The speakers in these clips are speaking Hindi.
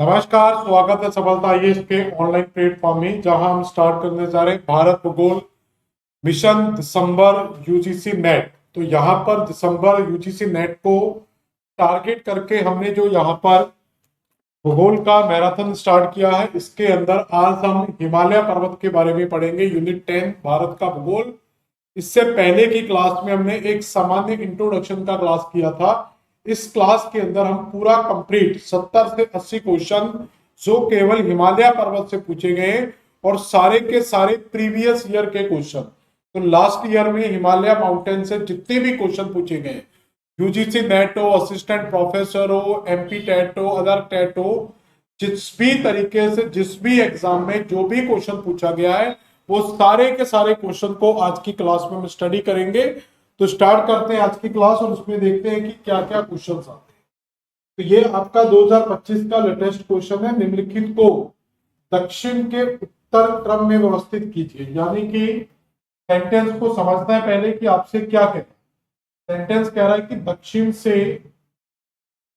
नमस्कार, स्वागत है सफलता आईएएस के ऑनलाइन प्लेटफॉर्म में, जहां हम स्टार्ट करने जा रहे हैं भारत भूगोल मिशन दिसंबर यूजीसी नेट। तो यहाँ पर दिसंबर यूजीसी नेट को टारगेट करके हमने जो यहाँ पर भूगोल का मैराथन स्टार्ट किया है, इसके अंदर आज हम हिमालय पर्वत के बारे में पढ़ेंगे। यूनिट 10 भारत का भूगोल। इससे पहले की क्लास में हमने एक सामान्य इंट्रोडक्शन का क्लास किया था। इस क्लास के अंदर हम पूरा कंप्लीट 70 से 80 क्वेश्चन जो केवल हिमालय पर्वत से पूछे गए हैं और सारे के सारे प्रीवियस ईयर के क्वेश्चन। तो लास्ट ईयर में हिमालय माउंटेन से जितने भी क्वेश्चन पूछे गए, यूजीसी नेट हो, असिस्टेंट प्रोफेसर हो, एमपी टेट हो, अदर टेट हो, जिस भी तरीके से जिस भी एग्जाम में जो भी क्वेश्चन पूछा गया है, वो सारे के सारे क्वेश्चन को आज की क्लास में हम स्टडी करेंगे। तो स्टार्ट करते हैं आज की क्लास और उसमें देखते हैं कि क्या क्या क्वेश्चन आते हैं। तो ये आपका 2025 का लेटेस्ट क्वेश्चन है। निम्नलिखित को दक्षिण के उत्तर क्रम में व्यवस्थित कीजिए। यानी कि सेंटेंस को समझना है पहले कि आपसे क्या कहता है। सेंटेंस कह रहा है कि दक्षिण से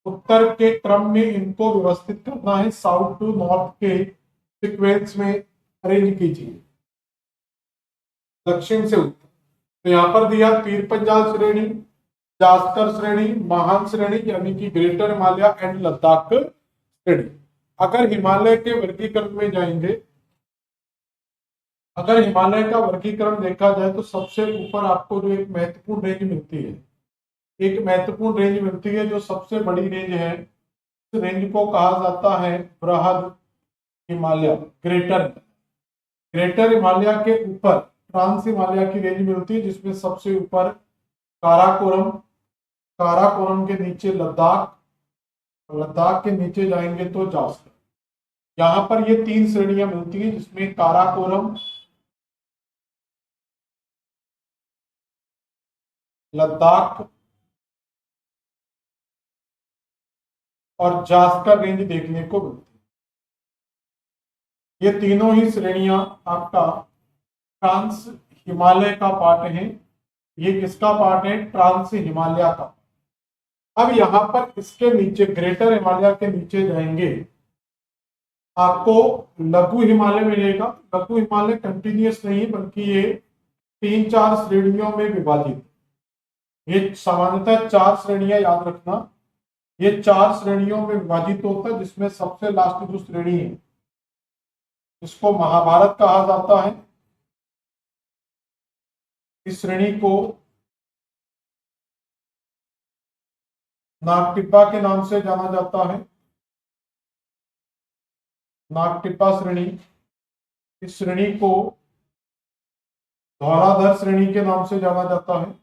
उत्तर के क्रम में इनको व्यवस्थित करना है, साउथ टू नॉर्थ के सीक्वेंस में अरेंज कीजिए। दक्षिण से उत्तर, तो यहां पर दिया पीर पंजाल श्रेणी, जास्कर श्रेणी, महान श्रेणी यानी कि ग्रेटर हिमालय एंड लद्दाख श्रेणी। अगर हिमालय के वर्गीकरण में जाएंगे, अगर हिमालय का वर्गीकरण देखा जाए तो सबसे ऊपर आपको जो एक महत्वपूर्ण रेंज मिलती है, एक महत्वपूर्ण रेंज मिलती है जो सबसे बड़ी रेंज है। इस रेंज को कहा जाता है बृहद हिमालय, ग्रेटर। ग्रेटर हिमालय के ऊपर ट्रांस हिमालय की रेंज मिलती है, जिसमें सबसे ऊपर काराकोरम, काराकोरम के नीचे लद्दाख, लद्दाख के नीचे जाएंगे तो जास्कर। यहाँ पर ये तीन श्रेणियां मिलती हैं, जिसमें काराकोरम, लद्दाख और जास्कर रेंज देखने को मिलती है। ये तीनों ही श्रेणियां आपका ट्रांस हिमालय का पार्ट है। ये किसका पार्ट है? ट्रांस हिमालय का। अब यहां पर इसके नीचे ग्रेटर हिमालय के नीचे जाएंगे, आपको लघु हिमालय मिलेगा। लघु हिमालय कंटिन्यूअस नहीं बल्कि ये 3-4 श्रेणियों में विभाजित। ये सामान्यतः 4 श्रेणियां, याद रखना। ये 4 श्रेणियों में विभाजित होता है, जिसमें सबसे लास्ट जो श्रेणी है इसको महाभारत कहा जाता है। इस श्रेणी को नागटिब्बा के नाम से जाना जाता है, नागटिब्बा श्रेणी। इस श्रेणी को धौलाधर श्रेणी के नाम से जाना जाता है,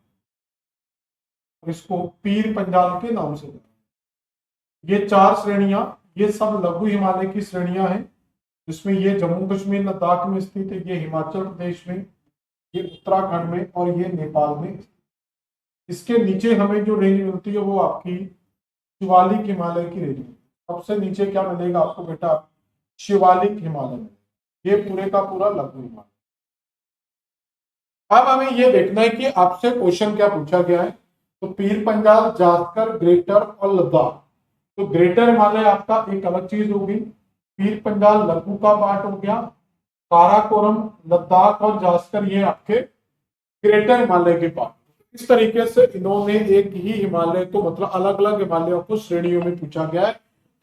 इसको पीर पंजाल के नाम से। ये 4 श्रेणियां, ये सब लघु हिमालय की श्रेणियां हैं, जिसमें ये जम्मू कश्मीर लद्दाख में स्थित है, ये हिमाचल प्रदेश में, ये उत्तराखंड में और ये नेपाल में। इसके नीचे हमें जो रेंज मिलती है वो आपकी शिवालिक हिमालय की रेंज। सबसे नीचे क्या मिलेगा आपको बेटा? शिवालिक हिमालय में। ये पूरे का पूरा लघु हिमालय। अब हमें ये देखना है कि आपसे क्वेश्चन क्या पूछा गया है। तो पीर पंजाल, जास्कर, ग्रेटर और लद्दाख। तो ग्रेटर हिमालय आपका एक अलग चीज होगी, पीर पंजाल लघु का पार्ट हो गया, काराकोरम, लद्दाख और जास्कर ये आपके ग्रेटर हिमालय के पार्ट। इस तरीके से इन्होंने एक ही हिमालय को, मतलब अलग अलग हिमालयों को श्रेणियों में पूछा गया है।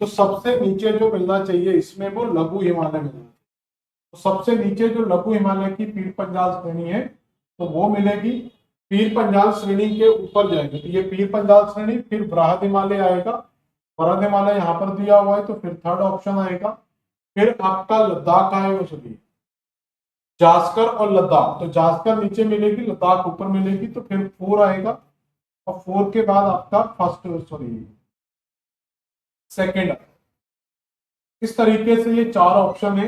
तो सबसे नीचे जो मिलना चाहिए इसमें वो लघु हिमालय मिलना है। तो सबसे नीचे जो लघु हिमालय की पीर पंजाल श्रेणी है तो वो मिलेगी। पीर पंजाल श्रेणी के ऊपर जाएंगे तो ये पीर पंजाल श्रेणी, फिर बृहद हिमालय आएगा। बृहद हिमालय यहाँ पर दिया हुआ है तो फिर थर्ड ऑप्शन आएगा। फिर आपका लद्दाख आएगा, सभी जास्कर और लद्दाख। तो जास्कर नीचे मिलेगी, लद्दाख ऊपर मिलेगी, तो फिर 4 आएगा और 4 के बाद आपका फर्स्ट, सॉरी सेकेंड। इस तरीके से ये 4 ऑप्शन है,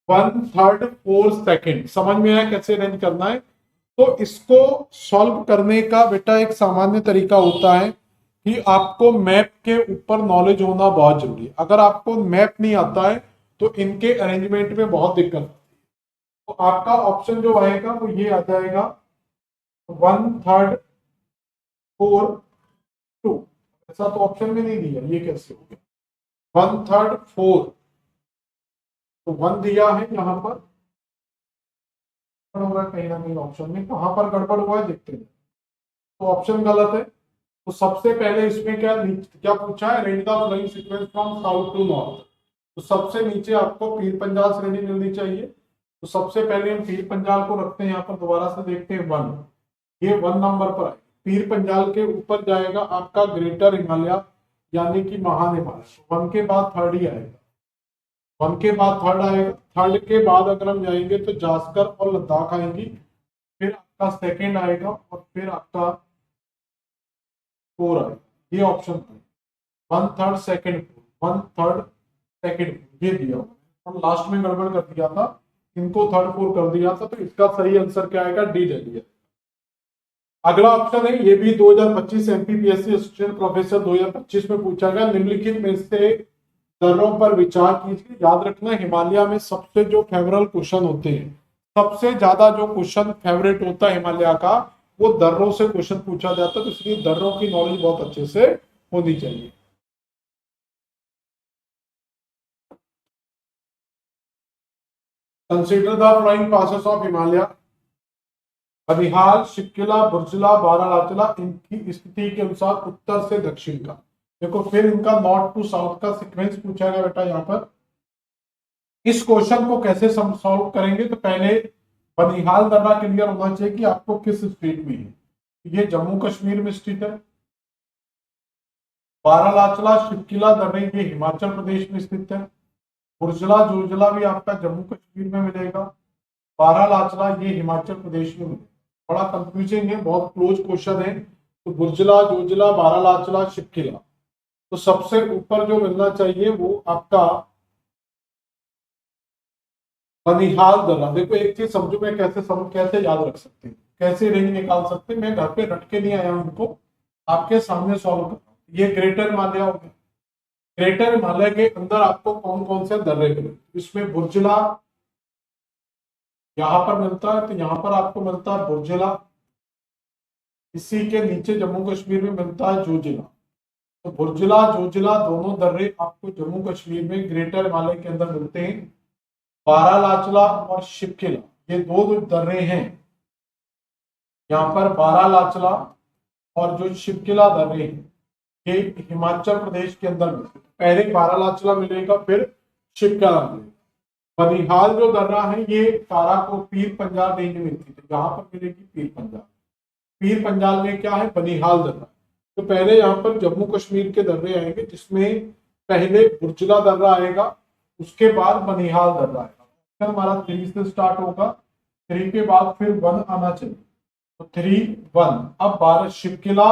1, 3, 4, सेकेंड। समझ में आया कैसे अरेंज करना है? तो इसको सॉल्व करने का बेटा एक सामान्य तरीका होता है कि आपको मैप के ऊपर नॉलेज होना बहुत जरूरी है। अगर आपको मैप नहीं आता है तो इनके अरेंजमेंट में बहुत दिक्कत है। तो आपका ऑप्शन जो आएगा वो ये आ जाएगा, 1, 3, 4, 2। ऐसा तो ऑप्शन में नहीं दिया, ये कैसे हो गया? 1/3 4, तो 1 दिया है यहाँ पर, हो रहा है कहीं ना कहीं ऑप्शन में, कहां पर गड़बड़ हुआ है देखते हैं। तो ऑप्शन गलत है। तो सबसे पहले इसमें क्या क्या पूछा है, read the following sequence from south to north. तो सबसे नीचे आपको पीर पंजाल श्रेणी मिलनी चाहिए। तो सबसे पहले हम पीर पंजाल को रखते हैं यहाँ पर, दोबारा से देखते हैं 1, ये 1 नंबर पर है। पीर पंजाल के ऊपर जाएगा आपका ग्रेटर हिमालय यानी कि महान हिमालय, 1 के बाद 3rd ही आएगा, 1 के बाद 3rd आएगा। 3rd के बाद अगर हम जाएंगे तो जास्कर और लद्दाख आएंगी, फिर आपका 2nd आएगा और फिर आपका 4 आएगा। ये ऑप्शन है 1/3 2nd 1/3 2nd, ये दिया हम लास्ट में गड़बड़ कर दिया था, इनको 3rd 4 कर दिया था। तो इसका सही आंसर क्या आएगा, डी ले लिया। अगला ऑप्शन है, ये भी 2025 एमपीपीएससी असिस्टेंट प्रोफेसर 2025 में पूछा गया, निम्नलिखित में से दरों पर विचार कीजिए। याद रखना हिमालय में सबसे जो फेवरेट क्वेश्चन होते हैं, सबसे ज्यादा जो क्वेश्चन फेवरेट होता है हिमालय का, वो दर्रों से क्वेश्चन पूछा जाता है। तो इसलिए दर्रों की नॉलेज बहुत अच्छे से होनी चाहिए। Consider the following passes of Himalaya, Banihal, Shipki La, Burzila, Baralacha La, इनकी स्थिति के अनुसार उत्तर से दक्षिण का। देखो फिर इनका नॉर्थ टू साउथ का सीक्वेंस पूछा गया बेटा यहाँ पर। इस क्वेश्चन को कैसे सॉल्व करेंगे, तो पहले बनिहाल दर्रा क्लियर होना चाहिए कि आपको किस स्टेट में है। ये जम्मू कश्मीर में स्थित है। बारालाचला, शिप्किला दर्रे ये हिमाचल प्रदेश में स्थित है। बुर्जला जोजिला भी आपका जम्मू कश्मीर में मिलेगा। बारालाचला ये हिमाचल प्रदेश में मिलेगा। बड़ा कंफ्यूजिंग है, बहुत क्लोज क्वेश्चन है। तो बुर्जला जोजिला बारालाचला शिप्किला, तो सबसे ऊपर जो मिलना चाहिए वो आपका बनिहाल दर्रा। देखो एक चीज समझो, मैं कैसे याद रख सकते हैं, कैसे रेंज निकाल सकते हैं। मैं घर पे रट के नहीं आया उनको, आपके सामने सॉल्व कर रहा हूं। ये ग्रेटर हिमालय हो गया। ग्रेटर हिमालय के अंदर आपको कौन कौन से दर्रे मिले, इसमें बुर्जला यहां पर मिलता है, तो यहां पर आपको मिलता है बुर्जला। इसी के नीचे जम्मू कश्मीर में मिलता है जोजिला। तो बुर्जला जोजिला दोनों दर्रे आपको जम्मू कश्मीर में ग्रेटर हिमालय के अंदर मिलते हैं। बारालाचला और शिप्किला ये दो दर्रे हैं, यहाँ पर बारालाचला और जो शिप्किला दर्रे हैं ये हिमाचल प्रदेश के अंदर मिलते हैं। पहले बारालाचला मिलेगा, फिर शिप्किला मिलेगा। बनिहाल जो दर्रा है ये कारा को पीर पंजाल रेंज में मिलती है, यहाँ पर मिलेगी पीर पंजाल। पीर पंजाल में क्या है, बनिहाल दर्रा। तो पहले यहाँ पर जम्मू कश्मीर के दर्रे आएंगे, जिसमें पहले बुर्जला दर्रा आएगा, उसके बाद बनिहाल दर्रा आएगा। हमारा 3 से स्टार्ट होगा, 3 के बाद फिर 1 आना चाहिए। तो 3 1। अब 12 शिप्किला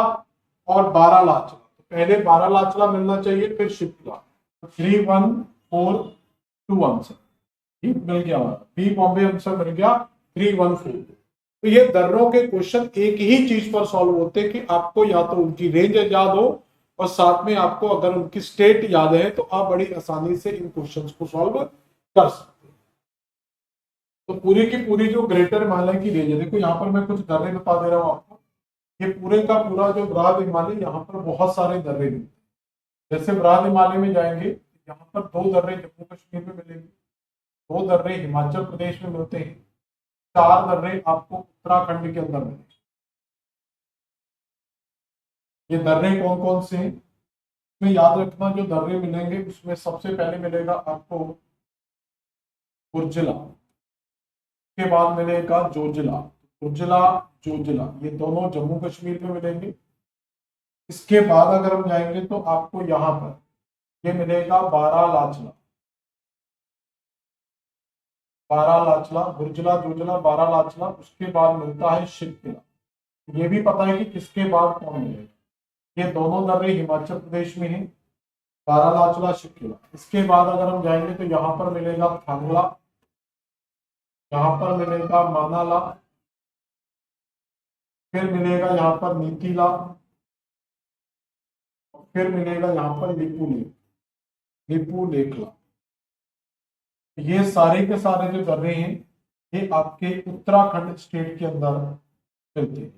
और बारालाचला, तो पहले बारालाचला मिलना चाहिए, फिर शिप्किला। 3 1 4 2 आंसर मिल गया, बी बॉम्बे आंसर मिल गया 3 1 4। तो ये दर्रों के क्वेश्चन एक ही चीज पर सॉल्व होते हैं कि आपको या तो उनकी रेंज याद हो और साथ में आपको अगर उनकी स्टेट याद है, तो आप बड़ी आसानी से इन क्वेश्चंस को सॉल्व कर सकते हैं। तो पूरी की पूरी जो ग्रेटर हिमालय की रेंज है, देखो यहाँ पर मैं कुछ दर्रे बता दे रहा हूँ आपको। ये पूरे का पूरा जो बृहद हिमालय, यहाँ पर बहुत सारे दर्रे मिलते हैं। जैसे बृहद हिमालय में जाएंगे, यहाँ पर 2 दर्रे जम्मू कश्मीर में मिलेंगे, 2 दर्रे हिमाचल प्रदेश में मिलते हैं, 4 दर्रे आपको उत्तराखंड के अंदर मिलेंगे। ये दर्रे कौन कौन से हैं, इसमें याद रखना जो दर्रे मिलेंगे उसमें सबसे पहले मिलेगा आपको बुर्जला, के बाद मिलेगा जोजिला। बुर्जला जोजिला ये दोनों जम्मू कश्मीर में मिलेंगे। इसके बाद अगर हम जाएंगे तो आपको यहाँ पर ये मिलेगा बारालाचला। बारालाचला, बुर्जला जोजिला बारालाचला, उसके बाद मिलता है शिप्किला। ये भी पता है कि किसके बाद कौन मिलेगा। ये दोनों दर्रे हिमाचल प्रदेश में हैं, बारालाचला शिप्किला। इसके बाद अगर हम जाएंगे तो यहाँ पर मिलेगा थांगला, यहाँ पर मिलेगा मानाला, फिर मिलेगा यहाँ पर नीतीला, फिर मिलेगा यहाँ पर लिपू लेखला। ये सारे के सारे जो दर्रे हैं ये आपके उत्तराखंड स्टेट के अंदर मिलते हैं।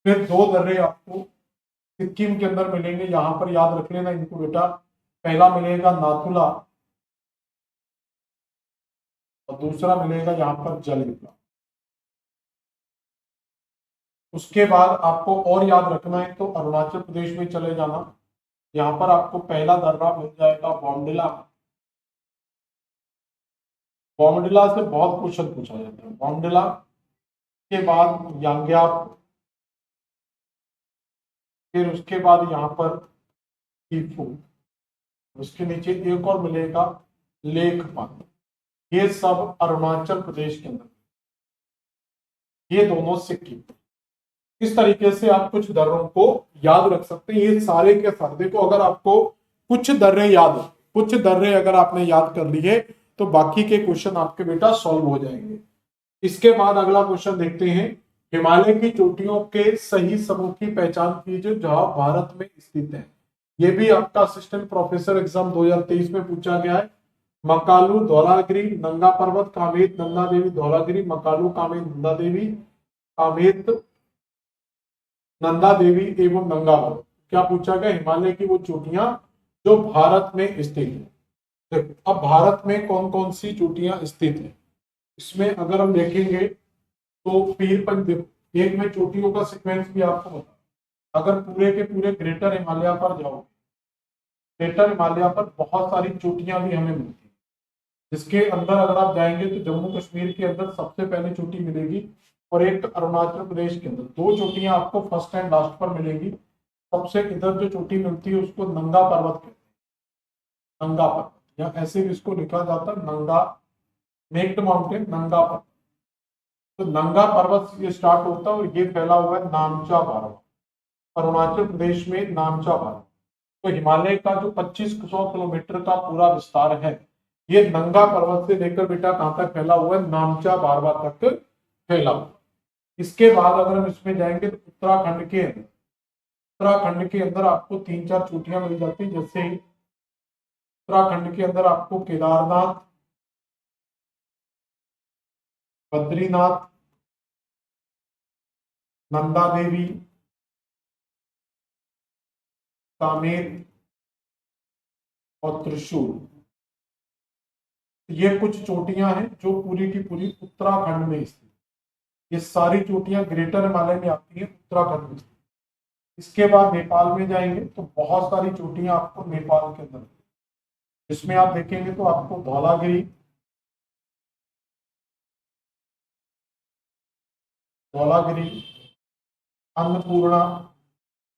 फिर 2 दर्रे आपको सिक्किम के अंदर मिलेंगे, यहाँ पर याद रख लेना इनको बेटा, पहला मिलेगा नाथुला और दूसरा मिलेगा यहाँ पर जलयुला। उसके बाद आपको और याद रखना है तो अरुणाचल प्रदेश में चले जाना, यहाँ पर आपको पहला दर्रा मिल जाएगा बॉमडिला। बॉमडिला से बहुत क्वेश्चन पूछा जाता है। बॉमडिला के बाद यांग्याप, फिर उसके बाद यहाँ पर टीफू, उसके नीचे एक और मिलेगा लेखपाल। ये सब अरुणाचल प्रदेश के अंदर, ये दोनों सिक्किम। इस तरीके से आप कुछ दर्रों को याद रख सकते हैं। ये सारे के सारे देखो, अगर आपको कुछ दर्रे याद, कुछ दर्रे अगर आपने याद कर लिए तो बाकी के क्वेश्चन आपके बेटा सॉल्व हो जाएंगे। इसके बाद अगला क्वेश्चन देखते हैं, हिमालय की चोटियों के सही समूह की पहचान कीजिए जहां भारत में स्थित है। ये भी आपका असिस्टेंट प्रोफेसर एग्जाम 2023 में पूछा गया है। मकालू, धौलागिरी, नंगा पर्वत, कामेत, नंदा देवी, धौलागिरी, मकालू, कामेत, नंदा देवी, कामेत, नंदा देवी एवं नंगा पर्वत। क्या पूछा गया? हिमालय की वो चोटियां जो भारत में स्थित है। देखो अब भारत में कौन कौन सी चोटियां स्थित है, इसमें अगर हम देखेंगे तो पीर पंच, एक में चोटियों का सीक्वेंस भी आपको बता। अगर पूरे के पूरे ग्रेटर हिमालय पर जाओ, ग्रेटर हिमालय पर बहुत सारी चोटियां भी हमें मिलती है। जिसके अंदर अगर आप जाएंगे तो जम्मू कश्मीर के अंदर सबसे पहले चोटी मिलेगी और एक अरुणाचल प्रदेश के अंदर। दो चोटियां आपको फर्स्ट एंड लास्ट पर मिलेगी। सबसे इधर जो चोटी मिलती है उसको नंगा पर्वत कहते हैं, नंगा पर्वत, या ऐसे भी इसको लिखा जाता है नंगा, नेक्ड माउंटेन, नंगा पर्वत। तो नंगा पर्वत से ये स्टार्ट होता है और ये फैला हुआ है नामचा पर्वत, अरुणाचल प्रदेश में नामचा पर्वत। तो हिमालय का जो 2500 किलोमीटर का पूरा विस्तार है, ये नंगा पर्वत से लेकर बेटा कहां तक फैला हुआ है? नामचा पर्वत तक फैला हुआ। इसके बाद अगर हम इसमें जाएंगे तो उत्तराखंड के अंदर आपको 3-4 चोटियां मिल जाती है। जैसे उत्तराखंड के अंदर आपको केदारनाथ, बद्रीनाथ, नंदा देवी, कामेर और त्रिशूल, ये कुछ चोटियां हैं जो पूरी की पूरी उत्तराखंड में स्थित। ये सारी चोटियां ग्रेटर हिमालय में आती हैं, उत्तराखंड में। इसके बाद नेपाल में जाएंगे तो बहुत सारी चोटियां आपको नेपाल के अंदर, जिसमें आप देखेंगे तो आपको धौलागिरी, अन्नपूर्णा,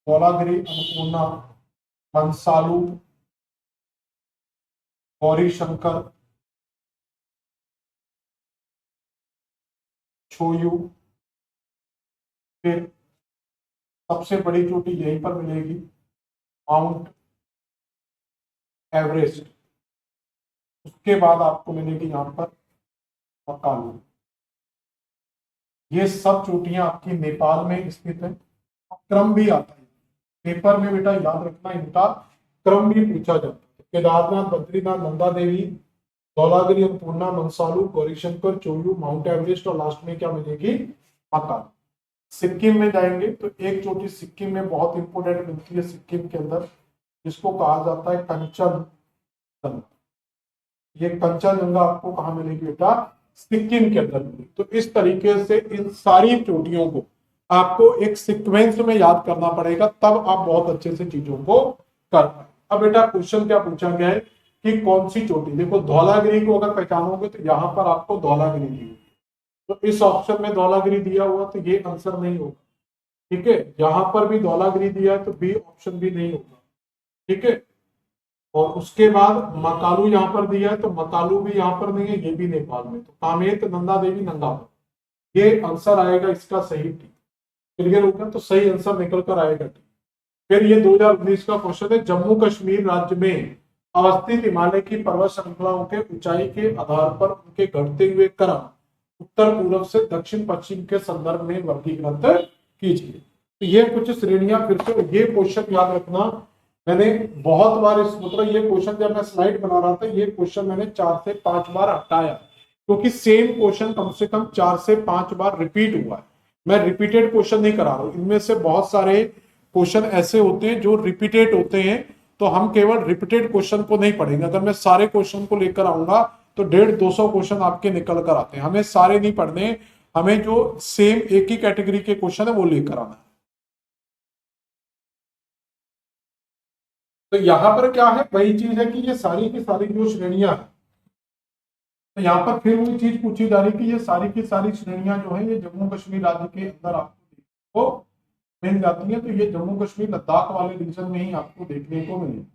धौलागिरी, अन्नपूर्णा, मनसालू, गौरी शंकर, छोयू, फिर सबसे बड़ी चोटी यहीं पर मिलेगी माउंट एवरेस्ट। उसके बाद आपको मिलेगी यहाँ पर मकालू। ये सब चोटियां आपकी नेपाल में स्थित है। क्रम भी आता है पेपर में बेटा, याद रखना, इनका क्रम भी पूछा जाता है। केदारनाथ, बद्रीनाथ, नंदा देवी, धौलागिरी, अन्नपूर्णा, मनसालू, गौरीशंकर, चोयू, माउंट एवरेस्ट और लास्ट में क्या मिलेगी? मकालू। सिक्किम में जाएंगे तो एक चोटी सिक्किम में बहुत इंपोर्टेंट मिलती है, सिक्किम के अंदर, जिसको कहा जाता है कंचनजंगा। ये कंचनजंगा आपको कहाँ मिलेगी बेटा? सिक्किम के अंदर मिलेगी। तो इस तरीके से इन सारी चोटियों को आपको एक सीक्वेंस में याद करना पड़ेगा, तब आप बहुत अच्छे से चीजों को कर पाए। अब बेटा क्वेश्चन क्या पूछा गया है कि कौन सी चोटी, देखो धौलागिरी को अगर पहचानोगे तो यहां पर आपको धौलागिरी दी हुई, तो इस ऑप्शन में धौलागिरी दिया हुआ तो ये आंसर नहीं होगा। ठीक है, यहां पर भी धौलागिरी दिया है तो बी ऑप्शन भी नहीं होगा। ठीक है, और उसके बाद मकालू यहां पर दिया है तो मकालू भी यहां पर नहीं है, ये भी नेपाल में। तो कामेत, नंदा देवी, नंगा, ये आंसर आएगा इसका सही। टी क्लियर हो गया? तो सही आंसर निकल कर आएगा टी। फिर ये 2019 का क्वेश्चन है, जम्मू कश्मीर राज्य में अवस्थित हिमालय की पर्वत श्रृंखलाओं के ऊंचाई के आधार पर उनके घटते हुए क्रम उत्तर पूर्व से दक्षिण पश्चिम के संदर्भ में वर्गीकृत कीजिए। तो ये कुछ श्रेणियां, फिर से ये क्वेश्चन याद रखना, मैंने बहुत बार इस मतलब ये क्वेश्चन जब मैं स्लाइड बना रहा था, ये क्वेश्चन मैंने 4 से 5 बार हटाया क्योंकि सेम क्वेश्चन कम से कम 4 से 5 बार रिपीट हुआ है। मैं रिपीटेड क्वेश्चन नहीं करा रहा हूं, इनमें से बहुत सारे क्वेश्चन ऐसे होते हैं जो रिपीटेड होते हैं तो हम केवल रिपीटेड क्वेश्चन को नहीं पढ़ेंगे। अगर मैं सारे क्वेश्चन को लेकर आऊंगा तो 150-200 क्वेश्चन आपके निकल कर आते हैं। हमें सारे नहीं पढ़ने, हमें जो सेम एक ही कैटेगरी के क्वेश्चन है वो लेकर आना है। तो यहां पर क्या है, वही चीज है कि ये सारी की सारी जो श्रेणियां हैं, तो यहाँ पर फिर वही चीज पूछी जा रही कि ये सारी की सारी श्रेणियां जो है ये जम्मू कश्मीर राज्य के अंदर आपको देखने को मिल जाती है। तो ये जम्मू कश्मीर लद्दाख वाले रीजन में ही आपको देखने को मिलेगी।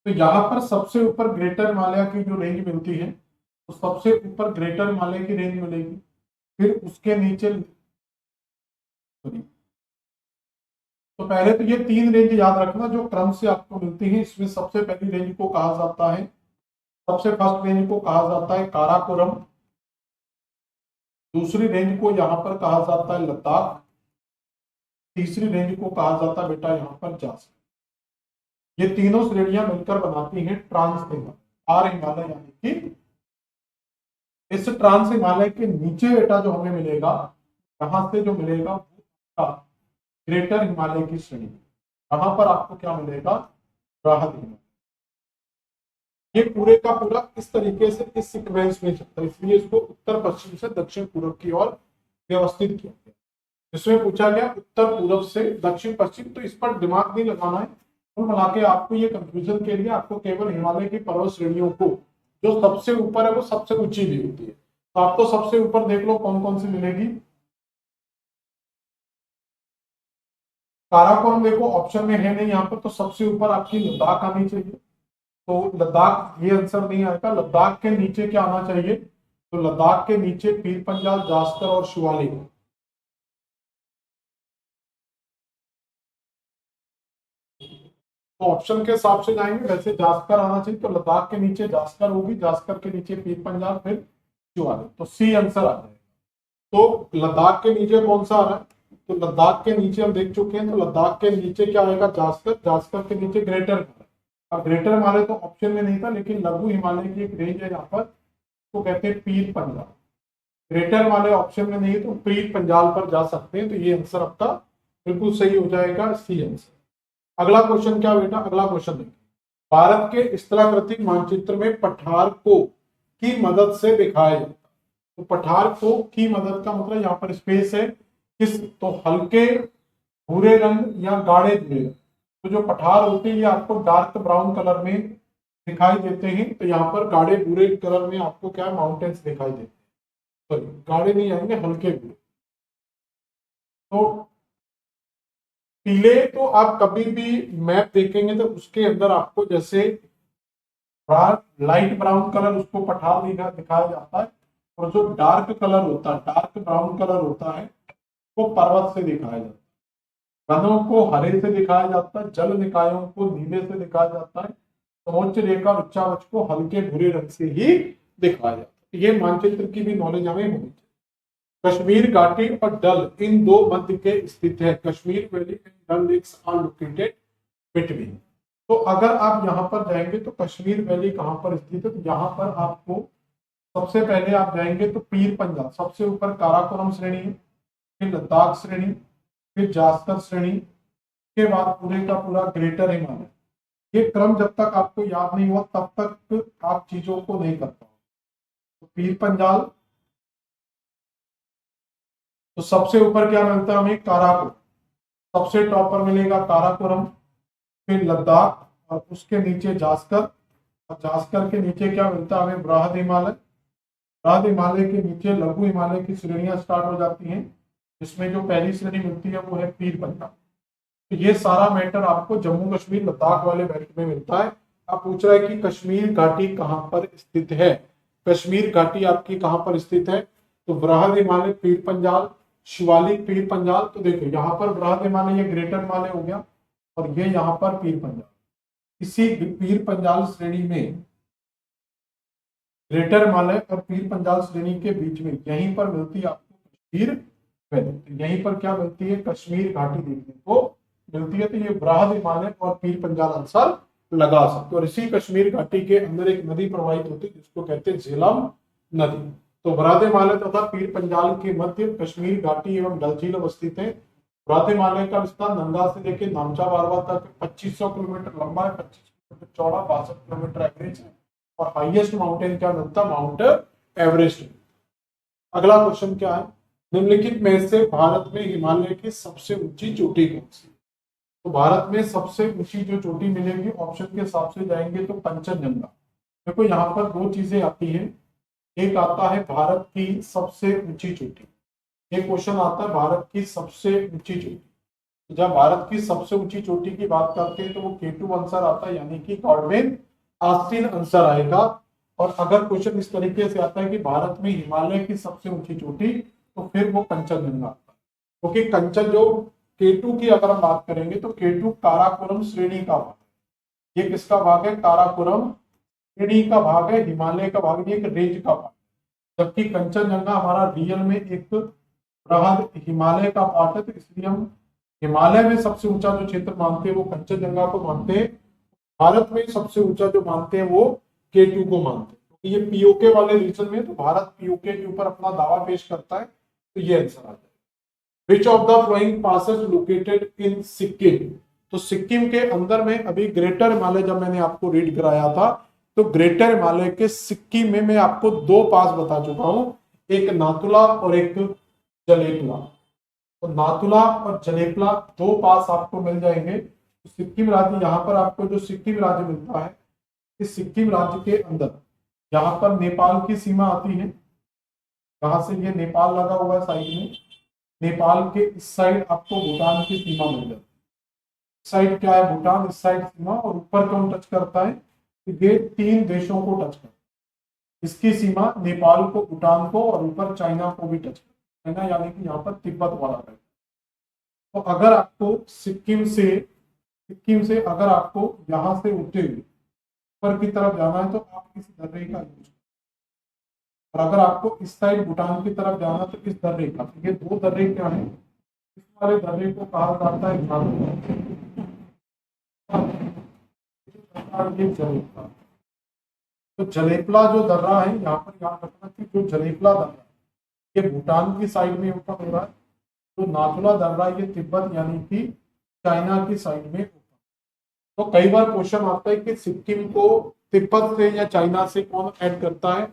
तो यहाँ पर सबसे ऊपर ग्रेटर हिमालय की जो रेंज मिलती है, तो सबसे ऊपर ग्रेटर हिमालय की रेंज मिलेगी। फिर उसके नीचे, तो पहले तो ये 3 रेंज याद रखना जो क्रम से आपको मिलती है। इसमें सबसे पहली रेंज को कहा जाता है, सबसे फर्स्ट रेंज को कहा जाता है काराकोरम। दूसरी रेंज को यहाँ पर कहा जाता है लद्दाख। तीसरी रेंज को कहा जाता है बेटा यहाँ पर जास। ये तीनों श्रेणियां मिलकर बनाती हैं ट्रांस हिमालय, आर हिमालय, यानी कि इस ट्रांस हिमालय के नीचे बेटा जो हमें मिलेगा, यहां से जो मिलेगा वो ग्रेटर हिमालय की श्रेणी। यहां पर आपको क्या मिलेगा, राहत हिमालय। ये पूरे का पूरा इस तरीके से इस सीक्वेंस में चलता है, इसलिए इसको उत्तर पश्चिम से दक्षिण पूर्व की ओर व्यवस्थित किया गया। इसमें पूछा गया उत्तर पूर्व से दक्षिण पश्चिम, तो इस पर दिमाग नहीं लगाना है। कुल मिला के आपको ये कंफ्यूजन के लिए आपको केवल हिमालय की पर्वत श्रेणियों को, जो सबसे ऊपर है वो सबसे ऊंची भी होती है, तो आपको सबसे ऊपर देख लो कौन कौन सी मिलेगी। काराकोरम देखो ऑप्शन में है नहीं यहाँ पर, तो सबसे ऊपर आपकी लद्दाख आनी चाहिए। तो लद्दाख ये आंसर नहीं आएगा। लद्दाख के नीचे क्या आना चाहिए, तो लद्दाख के नीचे पीर पंजाल, जास्कर और शिवालिक। तो ऑप्शन के हिसाब से जाएंगे, वैसे जास्कर आना चाहिए, तो लद्दाख के नीचे जास्कर होगी, जास्कर के नीचे पीर पंजाल, फिर शिवालिक, तो सी आंसर आ जाएगा। तो लद्दाख के नीचे कौन सा आ रहा है, तो लद्दाख के नीचे हम देख चुके हैं, तो लद्दाख के नीचे क्या आएगा, जास्कर, जास्कर के नीचे ग्रेटर हिमालय। अब ग्रेटर हिमालय तो ऑप्शन में नहीं था, लेकिन लघु हिमालय की एक रेंज है यहाँ पर, तो कहते हैं पीर पंजाल। ग्रेटर हिमालय ऑप्शन में नहीं है, तो पीर पंजाल पर जा सकते हैं। तो ये आंसर आपका बिल्कुल सही हो जाएगा, सी आंसर। अगला क्वेश्चन क्या बेटा, अगला क्वेश्चन देखिए, भारत के स्थलाकृतिक मानचित्र में पठार को की मदद से दिखाया जाता है। तो पठार को की मदद का मतलब यहाँ पर स्पेस है किस, तो हल्के भूरे रंग या गाढ़े भूरे रंग। तो जो पठार होते हैं ये आपको डार्क ब्राउन कलर में दिखाई देते हैं। तो यहाँ पर गाढ़े भूरे कलर में आपको क्या माउंटेन्स दिखाई देते हैं, सॉरी गाढ़े नहीं आएंगे, हल्के भूरे। तो पीले तो आप कभी भी मैप देखेंगे तो उसके अंदर आपको जैसे लाइट ब्राउन कलर उसको पठार दिखाया जाता है, और जो डार्क कलर होता है, डार्क ब्राउन कलर होता है, वो पर्वत से दिखाया जाता है। वनों को हरे से दिखाया जाता है, जल निकायों को नीले से दिखाया जाता है, समोच्च रेखा उच्चावच को हल्के भूरे रंग से ही दिखाया जाता है। ये मानचित्र की भी नॉलेज हमें होनी चाहिए। कश्मीर घाटी और डल इन दो मध्य के स्थित है। Kashmir valley and Dal lakes are located between. तो अगर आप यहाँ पर जाएंगे तो कश्मीर वैली कहाँ पर स्थित है, तो यहाँ पर आपको सबसे पहले आप जाएंगे तो पीर पंजाल, सबसे ऊपर काराकोरम श्रेणी है, फिर लद्दाख श्रेणी, फिर जास्कर श्रेणी, के बाद पूरे का पूरा ग्रेटर हिमालय। ये क्रम जब तक आपको याद नहीं हुआ तब तक आप चीजों को नहीं कर पाओगे। तो पीर पंजाल, तो सबसे ऊपर क्या मिलता है हमें, काराकोरम, सबसे टॉप पर मिलेगा काराकोरम, फिर लद्दाख, और उसके नीचे जास्कर, और जास्कर के नीचे क्या मिलता है हमें, बृहद हिमालय। बृहद हिमालय के नीचे लघु हिमालय की श्रेणियां स्टार्ट हो जाती हैं, जिसमें जो पहली श्रेणी मिलती है वो है पीर पंजाल। तो ये सारा मैटर आपको जम्मू कश्मीर लद्दाख वाले बेल्ट में मिलता है। अब पूछ रहा है कि कश्मीर घाटी कहाँ पर स्थित है। कश्मीर घाटी आपकी कहाँ पर स्थित है, तो बृहद हिमालय, पीर पंजाल, शिवालिक, पीर पंजाल। तो देखो यहाँ पर बृहद हिमालय ये ग्रेटर हिमालय हो गया, और ये यहाँ पर पीर पंजाल। इसी पीर पंजाल श्रेणी में, ग्रेटर हिमालय और पीर पंजाल श्रेणी के बीच में यहीं पर मिलती है आपको कश्मीर वैली। यहीं पर क्या मिलती है, कश्मीर घाटी देखने को मिलती है। तो ये बृहद हिमालय और पीर पंजाल आंसर लगा सकते। और इसी कश्मीर घाटी के अंदर एक नदी प्रवाहित होती है जिसको कहते हैं झेलम नदी। तो बृहद हिमालय तथा पीर पंजाल के मध्य कश्मीर घाटी एवं डल झील अवस्थित है। बृहद हिमालय का विस्तार नंगा से लेके नामचा बारवा तक 2500 किलोमीटर लंबा है, 25 किलोमीटर चौड़ा, 62 किलोमीटर एवरेज है। और हाईएस्ट माउंटेन क्या मिलता है? Mount Everest. अगला क्वेश्चन क्या है? निम्नलिखित में से भारत में हिमालय की सबसे ऊंची चोटी कौन सी? तो भारत में सबसे ऊंची जो चोटी मिलेगी ऑप्शन के हिसाब से जाएंगे तो कंचनजंगा। देखो यहाँ पर दो चीजें आती हैं, एक आता है भारत की सबसे ऊंची चोटी, एक क्वेश्चन आता है भारत की सबसे ऊंची चोटी। तो जब भारत की सबसे ऊंची चोटी की बात करते हैं तो वो K2 आंसर आता है, यानी कि गॉडविन ऑस्टिन आंसर आएगा। और अगर क्वेश्चन इस तरीके से आता है कि भारत में हिमालय की सबसे ऊंची चोटी, तो फिर वो कंचनजंगा आता है। क्योंकि कंचन जो K2 की अगर हम बात करेंगे तो K2 काराकोरम श्रेणी का भाग है। ये किसका भाग है? काराकोरम श्रेणी का भाग है, हिमालय का भाग, ये एक रेंज का भाग। जबकि कंचनजंगा हमारा रियल में एक बृहद हिमालय का पार्ट है, तो इसलिए हम हिमालय में सबसे ऊंचा जो क्षेत्र मानते हैं वो कंचनजंगा को मानते हैं। भारत में सबसे ऊंचा जो मानते हैं वो K2 को मानते हैं, क्योंकि ये पीओके वाले रीजन में, तो भारत पीओके के ऊपर अपना दावा पेश करता है। तो ये आंसर आ जाए। Which of the following passes located in Sikkim? तो सिक्किम के अंदर में अभी ग्रेटर हिमालय जब मैंने आपको रीड कराया था, तो ग्रेटर हिमालय के सिक्किम में मैं आपको दो पास बता चुका हूं, एक नाथुला और एक जलेपला। तो नाथुला और जलेपला दो पास आपको मिल जाएंगे। तो सिक्किम राज्य, यहाँ पर आपको जो सिक्किम राज्य मिलता है, इस सिक्किम राज्य के अंदर यहाँ पर नेपाल की सीमा आती है, यहाँ से ये नेपाल लगा हुआ है साइड में, नेपाल के इस साइड आपको भूटान की सीमा मिल जाती है। इस साइड क्या है? भूटान, इस साइड सीमा, और ऊपर कौन टच करता है? ये तीन देशों को टच करता है। इसकी सीमा नेपाल को, भूटान को, और ऊपर चाइना को भी टच करता है, चाइना यानी कि यहाँ पर तिब्बत वाला है। तो अगर आपको सिक्किम से अगर आपको यहाँ से उठते हुए ऊपर की तरफ जाना है तो आप इस दर्रे का यूज करें, और अगर आपको इस साइड भूटान की तरफ जाना है तो इस दर्रे का। तो ये दो दर्रे क्या है? इस वाले दर्रे को कहा जाता है ये जलेपला। तो जलेपला जो दर्रा है, यहाँ पर याद रखना कि जो जलेपला दर्रा है ये भूटान की साइड में ओपन हो रहा है, तो नाथुला दर्रा ये तिब्बत यानी कि चाइना की साइड में ओपन। तो कई बार क्वेश्चन आता है कि सिक्किम को तिब्बत से या चाइना से कौन ऐड करता है।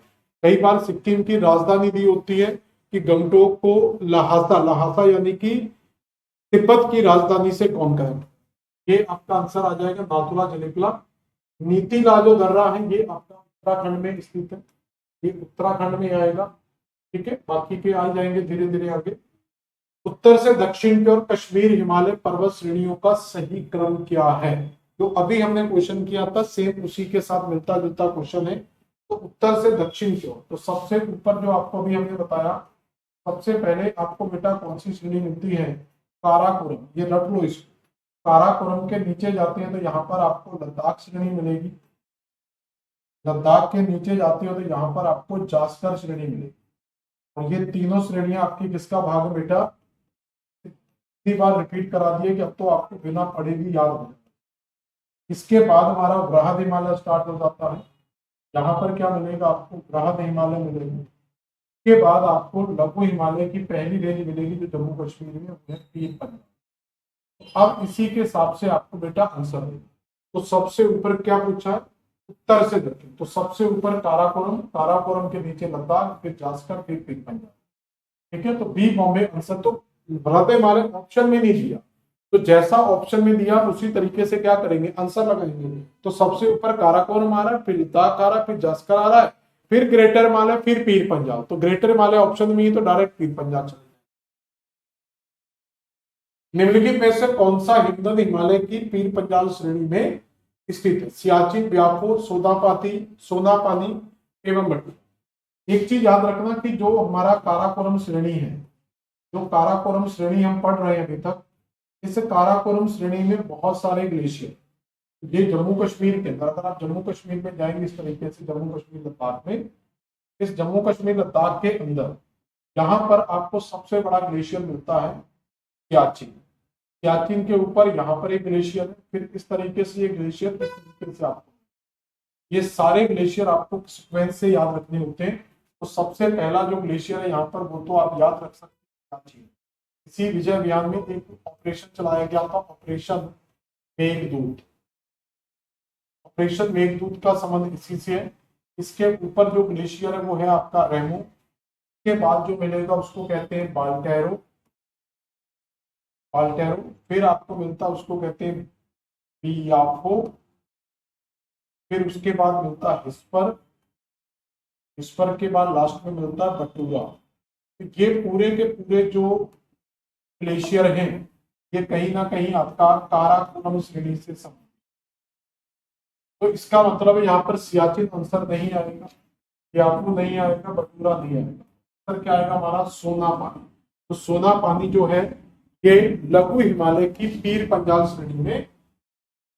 कई बार सिक्किम की राजधानी दी होती है कि गंगटोक को लहासा, लहासा यानी कि तिब्बत की राजधानी से कौन करें। ये आपका आंसर आ जाएगा नाथुला जलेपला। नीतिला जो दर्रा है ये आपका उत्तराखंड में स्थित है, ये उत्तराखंड में आएगा। ठीक है, बाकी के आ जाएंगे धीरे धीरे आगे। उत्तर से दक्षिण की ओर कश्मीर हिमालय पर्वत श्रेणियों का सही क्रम क्या है? जो अभी हमने क्वेश्चन किया था सेम उसी के साथ मिलता जुलता क्वेश्चन है। तो उत्तर से दक्षिण की ओर, तो सबसे ऊपर जो आपको अभी हमने बताया, सबसे पहले आपको बेटा कौन सी श्रेणी मिलती है? काराकोरम। ये रट लो इसको। काराकोरम के नीचे जाते हैं तो यहाँ पर आपको लद्दाख श्रेणी मिलेगी, लद्दाख के नीचे जाते हो तो यहाँ पर आपको जास्कर श्रेणी मिलेगी। और ये तीनों श्रेणियां आपकी किसका भाग है बेटा? इतनी बार रिपीट करा दिए कि अब तो आपको बिना पढ़े भी याद हो। इसके बाद हमारा बृहद हिमालय स्टार्ट हो जाता है। यहाँ पर क्या मिलेगा आपको? बृहद हिमालय मिलेगी। इसके बाद आपको लघु हिमालय की पहली रेंज मिलेगी जो जम्मू कश्मीर में, पीर पंजाब। अब इसी के हिसाब से आपको बेटा आंसर देगा। तो सबसे ऊपर क्या पूछा है? उत्तर से दक्षिण। तो सबसे ऊपर काराकोरम, काराकोरम के नीचे लद्दाख, फिर जास्कर, फिर पीर पंजाब। ठीक है, तो बी बॉम्बे आंसर। तो बृहद हिमालय ऑप्शन में नहीं दिया, तो जैसा ऑप्शन में दिया उसी तरीके से क्या करेंगे? आंसर लगाएंगे। तो सबसे ऊपर काराकोरम आ रहा है, फिर लद्दाख आ रहा है, फिर जास्कर आ रहा है, फिर ग्रेटर हिमालय, फिर पीर पंजाब। तो ग्रेटर हिमालय ऑप्शन में ही, तो डायरेक्ट पीर पंजाब चले। निम्नलिखित में से कौन सा हिमनद हिमालय की पीर पंजाल श्रेणी में स्थित है? सियाचिन, ब्याफोर, सोनापाती, सोनापानी एवं बट्टी। एक चीज याद रखना कि जो हमारा काराकोरम श्रेणी है, जो काराकोरम श्रेणी हम पढ़ रहे हैं अभी तक, इस काराकोरम श्रेणी में बहुत सारे ग्लेशियर, ये जम्मू कश्मीर के अंदर, अगर आप जम्मू कश्मीर में जाएंगे इस तरीके से, जम्मू कश्मीर लद्दाख में, इस जम्मू कश्मीर लद्दाख के अंदर यहाँ पर आपको सबसे बड़ा ग्लेशियर मिलता है सियाचिन। सियाचिन के ऊपर यहाँ पर एक ग्लेशियर है, फिर इस तरीके से ये ग्लेशियर, इस तरीके से आपको, ये सारे ग्लेशियर आपको सीक्वेंस से याद रखने होते हैं। तो सबसे पहला जो ग्लेशियर है यहाँ पर वो तो आप याद रख सकते हैं सियाचिन। इसी विजय अभियान में एक ऑपरेशन चलाया गया था, ऑपरेशन मेघदूत। ऑपरेशन मेघदूत का संबंध इसी से है। इसके ऊपर जो ग्लेशियर है वो है आपका रेमो, के बाद जो मिलेगा उसको कहते हैं बाल्टेरो। बाल्टेरो फिर आपको मिलता उसको कहते हैं बियाफो, फिर उसके बाद मिलता हिस्पर, हिस्पर के बाद लास्ट में मिलता बटुआ। तो ये पूरे के पूरे जो ग्लेशियर हैं ये कहीं ना कहीं आपका काराकोरम श्रेणी से संबंधित। तो इसका मतलब है यहाँ पर सियाचिन आंसर नहीं आएगा, बियाफो नहीं आएगा, बटूरा नहीं आएगा। आंसर क्या आएगा हमारा? सोना पानी। तो सोना पानी जो है ये लघु हिमालय की पीर पंजाल श्रेणी में,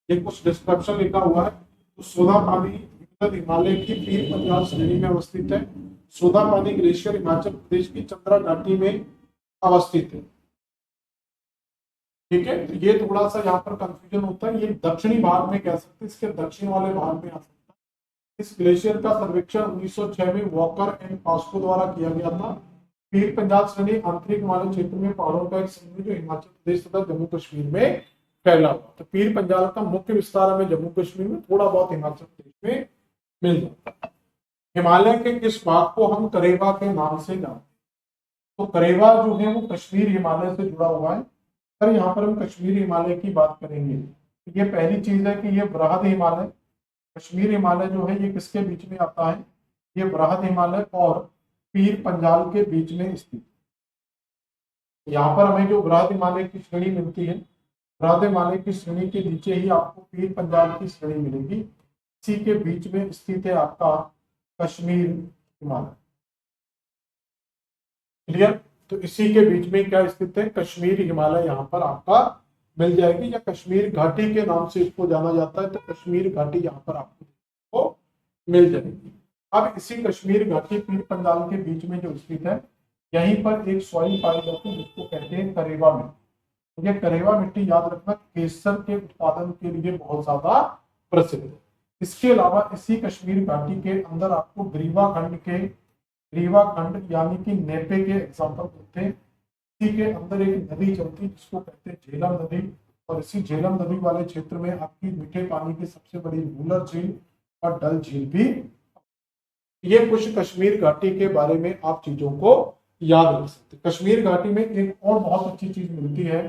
ये कुछ डिस्क्रिप्शन लिखा हुआ है। तो सोना पानी हिमालय की पीर पंजाल श्रेणी में अवस्थित है। सोना पानी ग्लेशियर हिमाचल प्रदेश की चंद्रा घाटी में अवस्थित है। ठीक है, तो ये थोड़ा सा यहाँ पर कंफ्यूजन होता है। ये दक्षिणी भाग में कह सकते हैं, इसके दक्षिण वाले भाग में आ सकता है। इस ग्लेशियर का सर्वेक्षण 1906 में वॉकर एंड पास्को द्वारा किया गया था। पीर पंजाल श्रेणी आंतरिक हिमालय क्षेत्र में पहाड़ों का एक समूह जो हिमाचल प्रदेश तथा जम्मू कश्मीर में फैला हुआ। तो पीर पंजाल का मुख्य विस्तार हमें जम्मू कश्मीर में, थोड़ा बहुत हिमाचल प्रदेश में मिल जाता है। हिमालय के किस भाग को हम करेवा के नाम से जानते हैं? तो करेवा जो है वो कश्मीर हिमालय से जुड़ा हुआ है। सर यहाँ पर हम कश्मीर हिमालय की बात करेंगे तो ये पहली चीज है कि ये बृहद हिमालय, कश्मीर हिमालय जो है ये किसके बीच में आता है? ये बृहद हिमालय और पीर पंजाल के बीच में स्थित। यहाँ पर हमें जो बृहद हिमालय की श्रेणी मिलती है, बृहद हिमालय की श्रेणी के नीचे ही आपको पीर पंजाल की श्रेणी मिलेगी। इसी के बीच में स्थित है आपका कश्मीर हिमालय। क्लियर? तो इसी के बीच में क्या स्थित है? कश्मीर हिमालय यहाँ पर आपका मिल जाएगी, या कश्मीर घाटी के नाम से इसको जाना जाता है। तो कश्मीर घाटी यहाँ पर आपको मिल जाएगी। अब इसी कश्मीर घाटी पीर पंजाल के बीच में जो स्थित है, यहीं पर एक सॉइल पाई जाती है जिसको कहते हैं करेवा मिट्टी। ये करेवा मिट्टी याद रखना केसर के उत्पादन के लिए बहुत ज्यादा प्रसिद्ध है। इसके अलावा इसी कश्मीर घाटी के अंदर आपको ग्रीवा खंड यानी कि नेपे के एग्जाम्पल मिलते हैं। इसी के अंदर एक नदी चलती है जिसको कहते हैं झेलम नदी, और इसी झेलम नदी वाले क्षेत्र में आपकी मीठे पानी की सबसे बड़ी वूलर झील और डल झील भी। ये कुछ कश्मीर घाटी के बारे में आप चीजों को याद रख सकते हैं। कश्मीर घाटी में एक और बहुत अच्छी चीज मिलती है,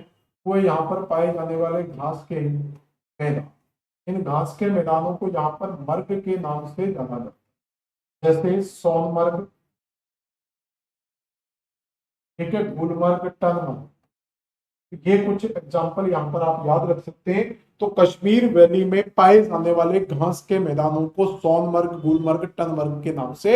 वो यहाँ पर पाए जाने वाले घास के मैदान। इन घास के मैदानों को यहाँ पर मर्ग के नाम से जाना जाता है, जैसे सोनमर्ग, ठीक है, गुलमर्ग, टनमर्ग। ये कुछ एग्जाम्पल यहाँ पर आप याद रख सकते हैं। तो कश्मीर वैली में पाए जाने वाले घास के मैदानों को सोनमर्ग, गुलमर्ग, टनमर्ग के नाम से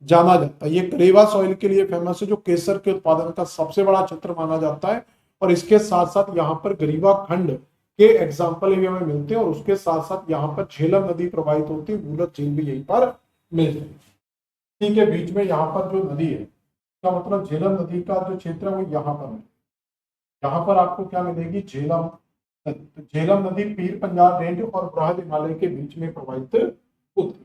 जाना जाता है। ये करेवा सॉइल के लिए फेमस है, जो केसर के उत्पादन का सबसे बड़ा क्षेत्र माना जाता है। और इसके साथ साथ यहाँ पर गरीवा खंड के एग्जाम्पल भी हमें मिलते हैं, और उसके साथ साथ यहाँ पर झेलम नदी प्रवाहित होती है, वूलर झील भी यहीं पर मिल जाती है। इसी के बीच में यहाँ पर जो नदी है, का मतलब झेलम नदी का जो क्षेत्र है वो यहाँ पर है। यहाँ पर आपको क्या मिलेगी? झेलम नदी। तो झेलम नदी पीर पंजाल रेंज और बृहद हिमालय के बीच में प्रवाहित होती है।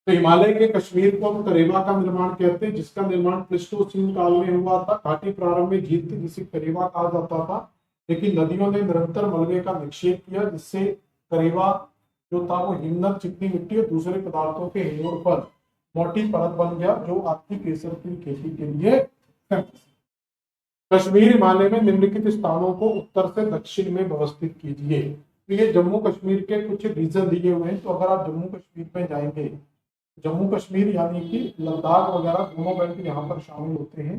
तो हिमालय के कश्मीर को हम करेवा का निर्माण कहते हैं, जिसका निर्माण प्लीस्टोसीन काल में हुआ था। घाटी प्रारंभ में झील थी जिसे करेवा कहा जाता था, लेकिन नदियों ने निरंतर मलबे का निक्षेप किया, जिससे करेवा जो था वो हिमनद, चिकनी मिट्टी और दूसरे पदार्थों के हिमोर पर मोटी परत बन गया, जो आपकी केसर की खेती के लिए फेमस। कश्मीर हिमालय में निम्नलिखित स्थानों को उत्तर से दक्षिण में व्यवस्थित कीजिए। तो ये जम्मू कश्मीर के कुछ रीजन दिए हुए हैं। तो अगर आप जम्मू कश्मीर में जाएंगे, जम्मू कश्मीर यानी कि लद्दाख वगैरह दोनों बेल्ट यहाँ पर शामिल होते हैं।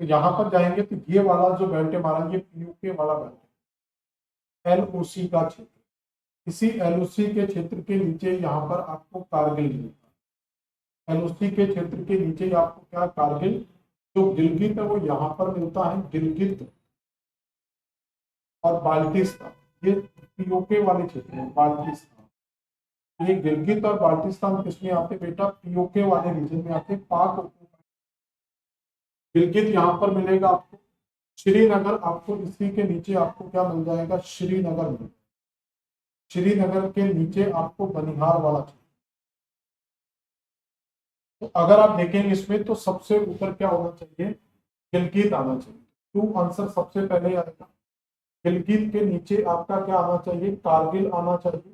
तो यहाँ पर जाएंगे तो ये वाला जो बेल्ट है हमारा, ये पीयूके वाला बेल्ट है, एलओसी का क्षेत्र। इसी एलओसी के क्षेत्र के नीचे यहाँ पर आपको कारगिल मिलता है। एलओसी के क्षेत्र के नीचे आपको क्या? कारगिल। जो गिलगित है वो यहाँ पर मिलता है, गिलगित और बाल्टिस्तान, ये पीओके वाले क्षेत्र है। बाल्टिस्तान, ये गिलगित और बाल्टिस्तान किसमें आते बेटा? पीओके वाले रीजन में आते। पाक गिलगित यहाँ पर मिलेगा आपको। श्रीनगर, आपको इसी के नीचे आपको क्या मिल जाएगा? श्रीनगर में। श्रीनगर के नीचे आपको बनिहार वाला क्षेत्र। तो अगर आप देखेंगे इसमें तो सबसे ऊपर क्या होना चाहिए? गिलगित आना चाहिए। 2 आंसर सबसे पहले आएगा। गिलगित के नीचे आपका क्या आना चाहिए, कारगिल आना चाहिए,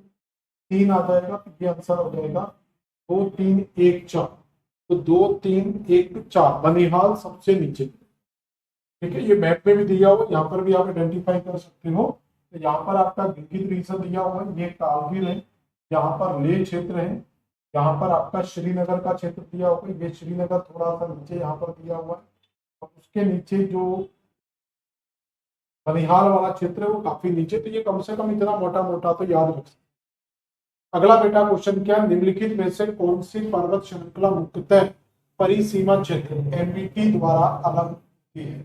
3 आ जाएगा, तो ये आंसर हो जाएगा 2 3 1 4। तो 2 3 1 4 बनिहाल सबसे नीचे। ठीक है, ये मैप में भी दिया हुआ, यहाँ पर भी आप आइडेंटिफाई कर सकते हो। तो यहाँ पर आपका गिलगित रीजन दिया हुआ है, ये कारगिल है, यहाँ पर लेह क्षेत्र है, यहाँ पर आपका श्रीनगर का क्षेत्र दिया हुआ है, ये श्रीनगर थोड़ा सा नीचे यहाँ पर दिया हुआ है, और उसके नीचे जो बनिहाल वाला क्षेत्र है वो काफी नीचे। तो ये कम से कम इतना मोटा मोटा तो याद रख सकते। अगला बेटा क्वेश्चन क्या, निम्नलिखित में से कौन सी पर्वत श्रृंखला मुख्यतः परिसीमा क्षेत्र एमबीटी द्वारा अलग होती है।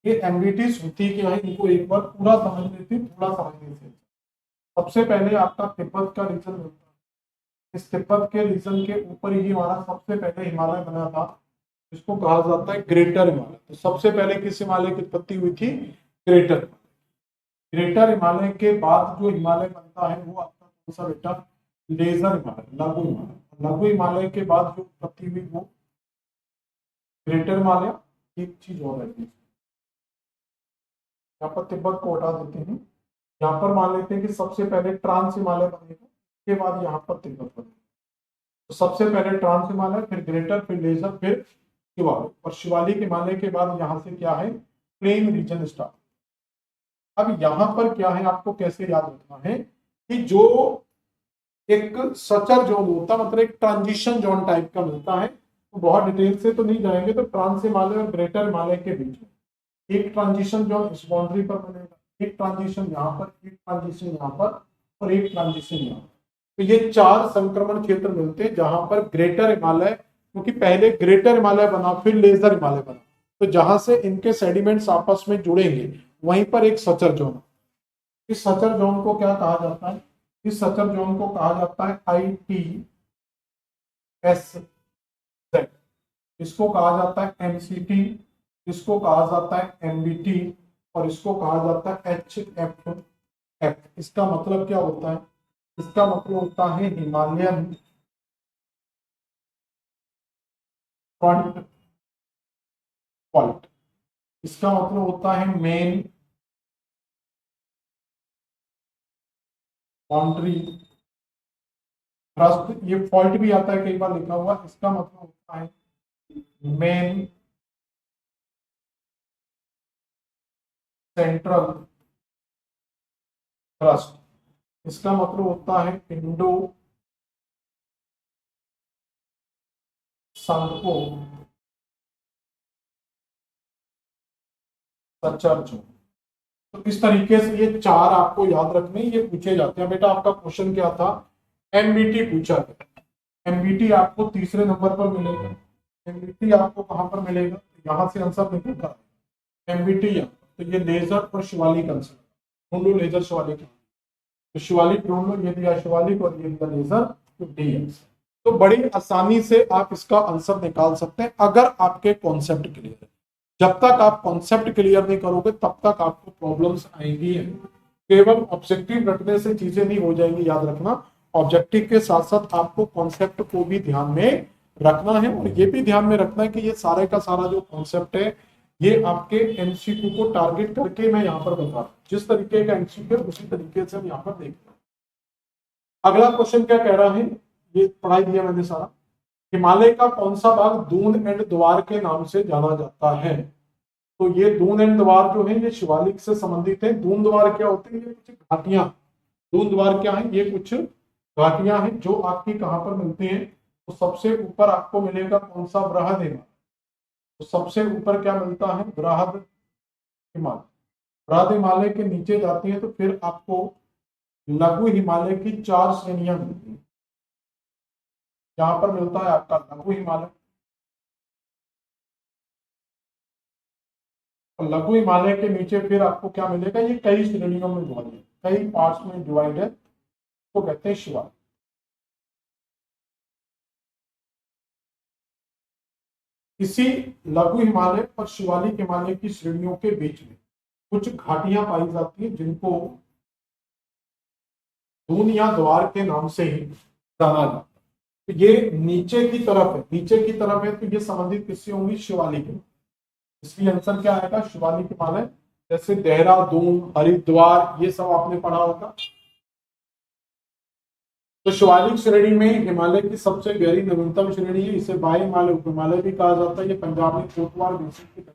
ये एमबीटी होती क्या है, इनको एक बार पूरा समझ लेते, थोड़ा समझने से। सबसे पहले आपका तिब्बत का रीजन मिलता है, इस तिब्बत के रीजन के ऊपर ही हमारा सबसे पहले हिमालय बना था, जिसको कहा जाता है ग्रेटर हिमालय। तो सबसे पहले किस हिमालय की उत्पत्ति हुई थी, ग्रेटर। ग्रेटर हिमालय के बाद जो हिमालय बनता है वो आपका कौन सा बेटा, लेजर हिमालय, लघु हिमालय। लघु हिमालय के बाद जो उत्पत्ति हुई वो ग्रेटर हिमालय। एक चीज और है, यहाँ पर तिब्बत को हटा देते हैं, यहाँ पर मान लेते हैं कि सबसे पहले ट्रांस हिमालय बनेगा, उसके बाद यहाँ पर तिब्बत बनेगा। तो सबसे पहले ट्रांस हिमालय, फिर ग्रेटर, फिर लेजर, फिर शिवालिक। और शिवालिक हिमालय के बाद यहाँ से क्या है, प्लेन रीजन स्टार्ट। अब यहाँ पर क्या है, आपको कैसे याद रखना है कि जो एक सचर जोन होता है, मतलब एक ट्रांजिशन जोन टाइप का मिलता है, तो बहुत डिटेल से तो नहीं जाएंगे। तो ट्रांस हिमालय और ग्रेटर हिमालय के बीच में एक ट्रांजिशन जोन इस बाउंड्री पर बनेगा, एक ट्रांजिशन यहाँ पर, एक ट्रांजिशन यहाँ पर, और एक ट्रांजिशन यहाँ पर। तो ये 4 संक्रमण क्षेत्र मिलते हैं जहां पर ग्रेटर हिमालय, क्योंकि पहले ग्रेटर हिमालय बना फिर लेजर हिमालय बना, तो जहां से इनके सेडिमेंट्स आपस में जुड़ेंगे वहीं पर एक सचर जोन। इस सचर जोन को क्या कहा जाता है, इस सचर जोन को कहा जाता है ITSZ, इसको कहा जाता है MCT, इसको कहा जाता है MBT, और इसको कहा जाता है HFF। इसका मतलब क्या होता है, इसका मतलब होता है हिमालयन फ्रंट फॉल्ट। इसका मतलब होता है मेन बाउंड्री थ्रस्ट। ये फॉल्ट भी आता है कई बार लिखा हुआ, इसका मतलब होता है मेन सेंट्रल थ्रस्ट। इसका मतलब होता है इंडो संको सचर जोन। तो इस तरीके से ये 4 आपको याद रखने, ये पूछे जाते हैं। बेटा आपका क्वेश्चन क्या था, MBT पूछा गया। MBT आपको तीसरे नंबर पर मिलेगा। MBT आपको कहां पर मिलेगा, यहां से आंसर निकलता है MBT यहाँ। तो ये लेजर और शिवालिक आंसर, ढूंढ लो लेजर शिवालिक। तो शिवालिक ढूंढ लो, ये दिया शिवालिक और ये दिया लेजर, तो डी आंसर। तो बड़ी आसानी से आप इसका आंसर निकाल सकते हैं अगर आपके कॉन्सेप्ट क्लियर है। जब तक आप कॉन्सेप्ट क्लियर नहीं करोगे तब तक आपको प्रॉब्लम्स आएंगी। केवल ऑब्जेक्टिव रखने से चीजें नहीं हो जाएंगी, याद रखना। ऑब्जेक्टिव के साथ साथ आपको कॉन्सेप्ट को भी ध्यान में रखना है, और ये भी ध्यान में रखना है कि ये सारे का सारा जो कॉन्सेप्ट है ये आपके MCQ को टारगेट करके मैं यहाँ पर बता रहा हूँ। जिस तरीके का MCQ है उसी तरीके से हम यहाँ पर देख रहे हैं। अगला क्वेश्चन क्या कह रहा है, ये पढ़ाई दिया मैंने सारा। हिमालय का कौन सा भाग दून एंड द्वार के नाम से जाना जाता है। तो ये दून एंड द्वार जो है ये शिवालिक से संबंधित है। दून द्वार क्या होते हैं, ये कुछ घाटियां। दून द्वार क्या है, ये कुछ घाटियां हैं जो आपकी कहां पर मिलती हैं। तो सबसे ऊपर आपको मिलेगा कौन सा, बृहद हिमालय। तो सबसे ऊपर क्या मिलता है, बृहद हिमालय। बृहद हिमालय के नीचे जाती है तो फिर आपको लघु हिमालय की 4 श्रेणियां मिलती हैं। यहां पर मिलता है आपका लघु हिमालय, और लघु हिमालय के नीचे फिर आपको क्या मिलेगा, ये कई श्रेणियों में डिवाइड है, कई पार्ट्स में डिवाइड है, तो कहते हैं शिवालिक। इसी लघु हिमालय और शिवालिक हिमालय की श्रेणियों के बीच में कुछ घाटियां पाई जाती हैं जिनको दून या द्वार के नाम से ही जाना जाता है। तो ये नीचे की तरफ है, नीचे की तरफ है, तो ये संबंधित किससे होंगी, शिवालिक। इसलिए आंसर क्या आएगा, शिवालिक हिमालय। जैसे देहरादून, हरिद्वार, ये सब आपने पढ़ा होगा। तो शिवालिक श्रेणी में हिमालय की सबसे गहरी नवीनतम श्रेणी है, इसे बाह्य हिमालय, उप हिमालय भी कहा जाता है। ये पंजाब में कोटवार बेसिन की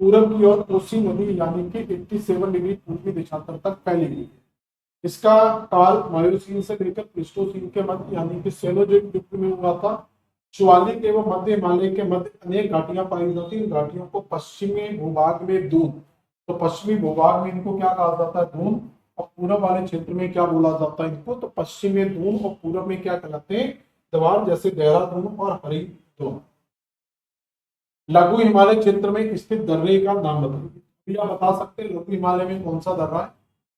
पूरब की ओर कोसी नदी यानी कि 87 डिग्री पूर्वी दिशांतर तक फैली हुई है। इसका काल मायोसीन से लेकर प्लीस्टोसीन के मध्य यानी कि सेनोजोइक युग में हुआ था। शिवालिक एवं मध्य हिमालय के मध्य अनेक घाटियां पाई जाती हैं। इन घाटियों को पश्चिमी भूभाग में दून, तो पश्चिमी भूभाग में इनको क्या कहा जाता है, दून। और पूरब वाले क्षेत्र में क्या बोला जाता है इनको, तो पश्चिम में दून और पूरब में क्या कहलाते हैं, दवार, जैसे देहरादून और हरिद्वार। लघु हिमालय क्षेत्र में स्थित दर्रे का नाम बताइए। आप बता सकते हैं लघु हिमालय में कौन सा दर्रा है,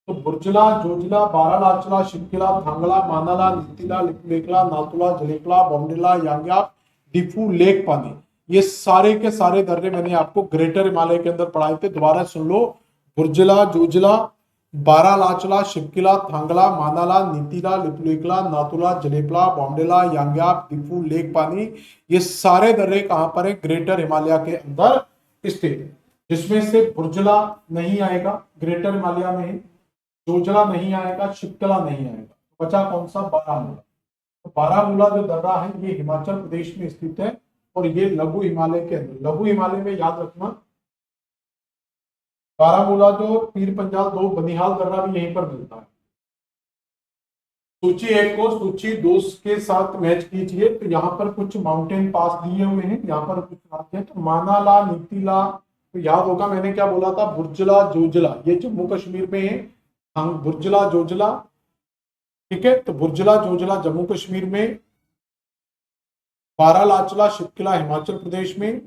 तो बुर्जला, जोजिला, बारालाचला, शिवकिला, धांगला, मानाला, नीतिला, लिपुलेखला, नाथुला, जलेकला, बॉम्डेला, यांग्याप, डिफू, लेक पानी, ये सारे के सारे दर्रे मैंने आपको ग्रेटर हिमालय के अंदर पढ़ाए थे। दोबारा सुन लो, बुर्जला, जोजिला, बारालाचला, शिवकिला, थांगला, मानाला, नीतिला, लिपुलेखला, नाथुला, जलेपला, बॉम्डेला, यांग्याप, डिफू, लेक पानी, ये सारे दर्रे कहां पर है, ग्रेटर हिमालय के अंदर स्थित। जिसमें से बुर्जला नहीं आएगा, ग्रेटर हिमालय में, जोजला नहीं आएगा, शिवकला नहीं आएगा, बचा कौन सा, बारामूला। तो बारामूला जो दर्रा है ये हिमाचल प्रदेश में स्थित है और ये लघु हिमालय के अंदर, लघु हिमालय में याद रखना बारामूला जो पीर पंजाल दो बनिहाल दर्रा भी यहीं पर मिलता है। सूची 1 को सूची 2 के साथ मैच कीजिए। तो यहाँ पर कुछ माउंटेन पास दिए हुए हैं, यहाँ पर कुछ राज्य है, तो मानाला, नीतिला, तो याद होगा मैंने क्या बोला था, बुर्जला, जोजला, ये जम्मू कश्मीर में है। बुर्जला, जोजला, ठीक है, तो बुर्जला, जोजला जम्मू कश्मीर में, बारालाचला, शिवकिला हिमाचल प्रदेश में,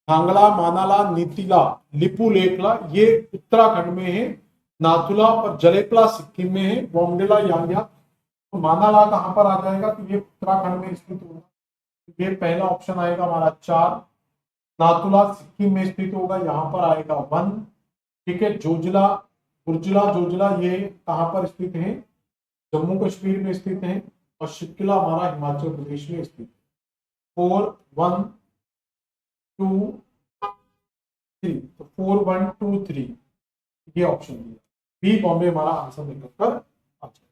हांगला, मानाला, नीतिला, लिपू लेखला ये उत्तराखंड में है, नाथुला और जलेपला सिक्किम में है, बोमडिला, यांग्या, तो मानाला कहां पर आ जाएगा, तो ये उत्तराखंड में स्थित होगा। ये पहला ऑप्शन आएगा हमारा 4। नाथुला सिक्किम में स्थित होगा, यहाँ पर आएगा 1। ठीक है, जोजिला, बुर्जला, जोजिला ये कहां पर स्थित है, जम्मू कश्मीर में स्थित है, और शिवकिला हमारा हिमाचल प्रदेश में स्थित है। 4, 1, 2, 3, तो 4, 1, 2, 3 ये ऑप्शन दिया, बी बॉम्बे हमारा आंसर निकल कर आ जाए।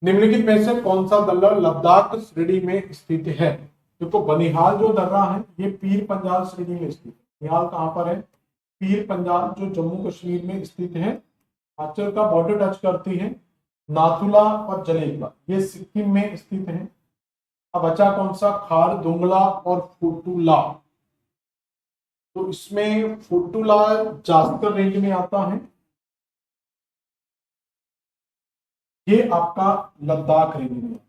निम्नलिखित में से कौन सा दर्रा लद्दाख श्रेणी में स्थित है। देखो बनिहाल जो दर्रा है ये पीर पंजाल श्रेणी में स्थित है। बनिहाल कहां पर है, पीर पंजाल जो जम्मू कश्मीर में स्थित है, हिमाचल का बॉर्डर टच करती है। नाथुला और जलेबा ये सिक्किम में स्थित है। अब बचा कौन सा, खारदुंगला और फुटुला, तो इसमें फुटुला जास्कर रेंज में आता है, ये आपका लद्दाख रेंज में,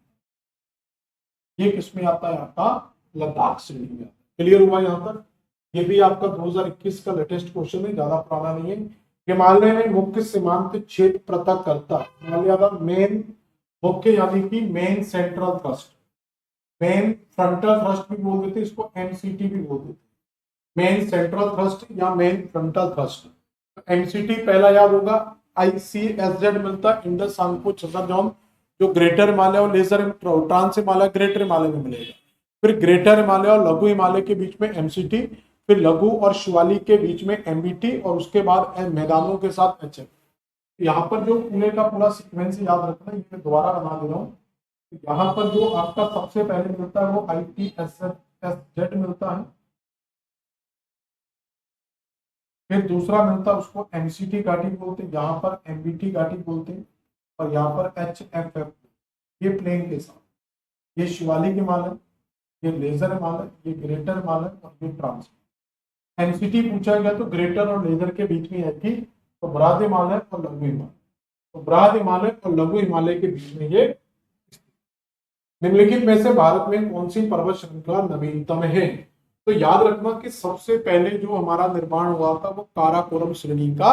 ये किसमें आता है, आपका लद्दाख श्रेणी में आता है। क्लियर हुआ यहाँ तक। ये भी आपका 2021 का लेटेस्ट क्वेश्चन है, ज्यादा पुराना नहीं है। हिमालय में मुख्य सीमांत क्षेत्र पृथक करता है, हिमालय का मेन मुख्य यानी कि main central thrust, main frontal thrust भी बोल देते, इसको एमसीटी भी बोल देते, मेन सेंट्रल थ्रस्ट या मेन फ्रंटल थ्रस्ट। एमसीटी पहला याद होगा, ICSZ मिलता है, इंडस सांगपो छसर जोन, जो ग्रेटर हिमालय और lesser trans Himalaya greater Himalaya में मिलेगा। फिर ग्रेटर हिमालय और लघु हिमालय के बीच में एमसीटी, फिर लघु और शिवालिक के बीच में एमबीटी, और उसके बाद मैदानों के साथ HF। यहाँ पर जो पूरे का पूरा सीक्वेंस याद रखना, ये मैं दोबारा बना दे रहा हूँ। यहाँ पर जो आपका सबसे पहले मिलता है वो IPSZ मिलता है, फिर दूसरा मिलता है उसको एमसीटी घाटी बोलते हैं, यहाँ पर एमबीटी घाटी बोलते हैं, और यहाँ पर HFF, ये प्लेन के साथ, ये शिवालिक हिमालय, ये लेजर हिमालय, ये ग्रेटर हिमालय और ये ट्रांस। एमसीटी पूछा गया तो ग्रेटर और लेजर के बीच में है कि, तो बृहद हिमालय और लघु हिमालय, तो बृहद हिमालय और लघु हिमालय के बीच में ये। निम्नलिखित में से भारत में कौन सी पर्वत श्रृंखला नवीनतम है। तो याद रखना कि सबसे पहले जो हमारा निर्माण हुआ था वो काराकोरम श्रेणी का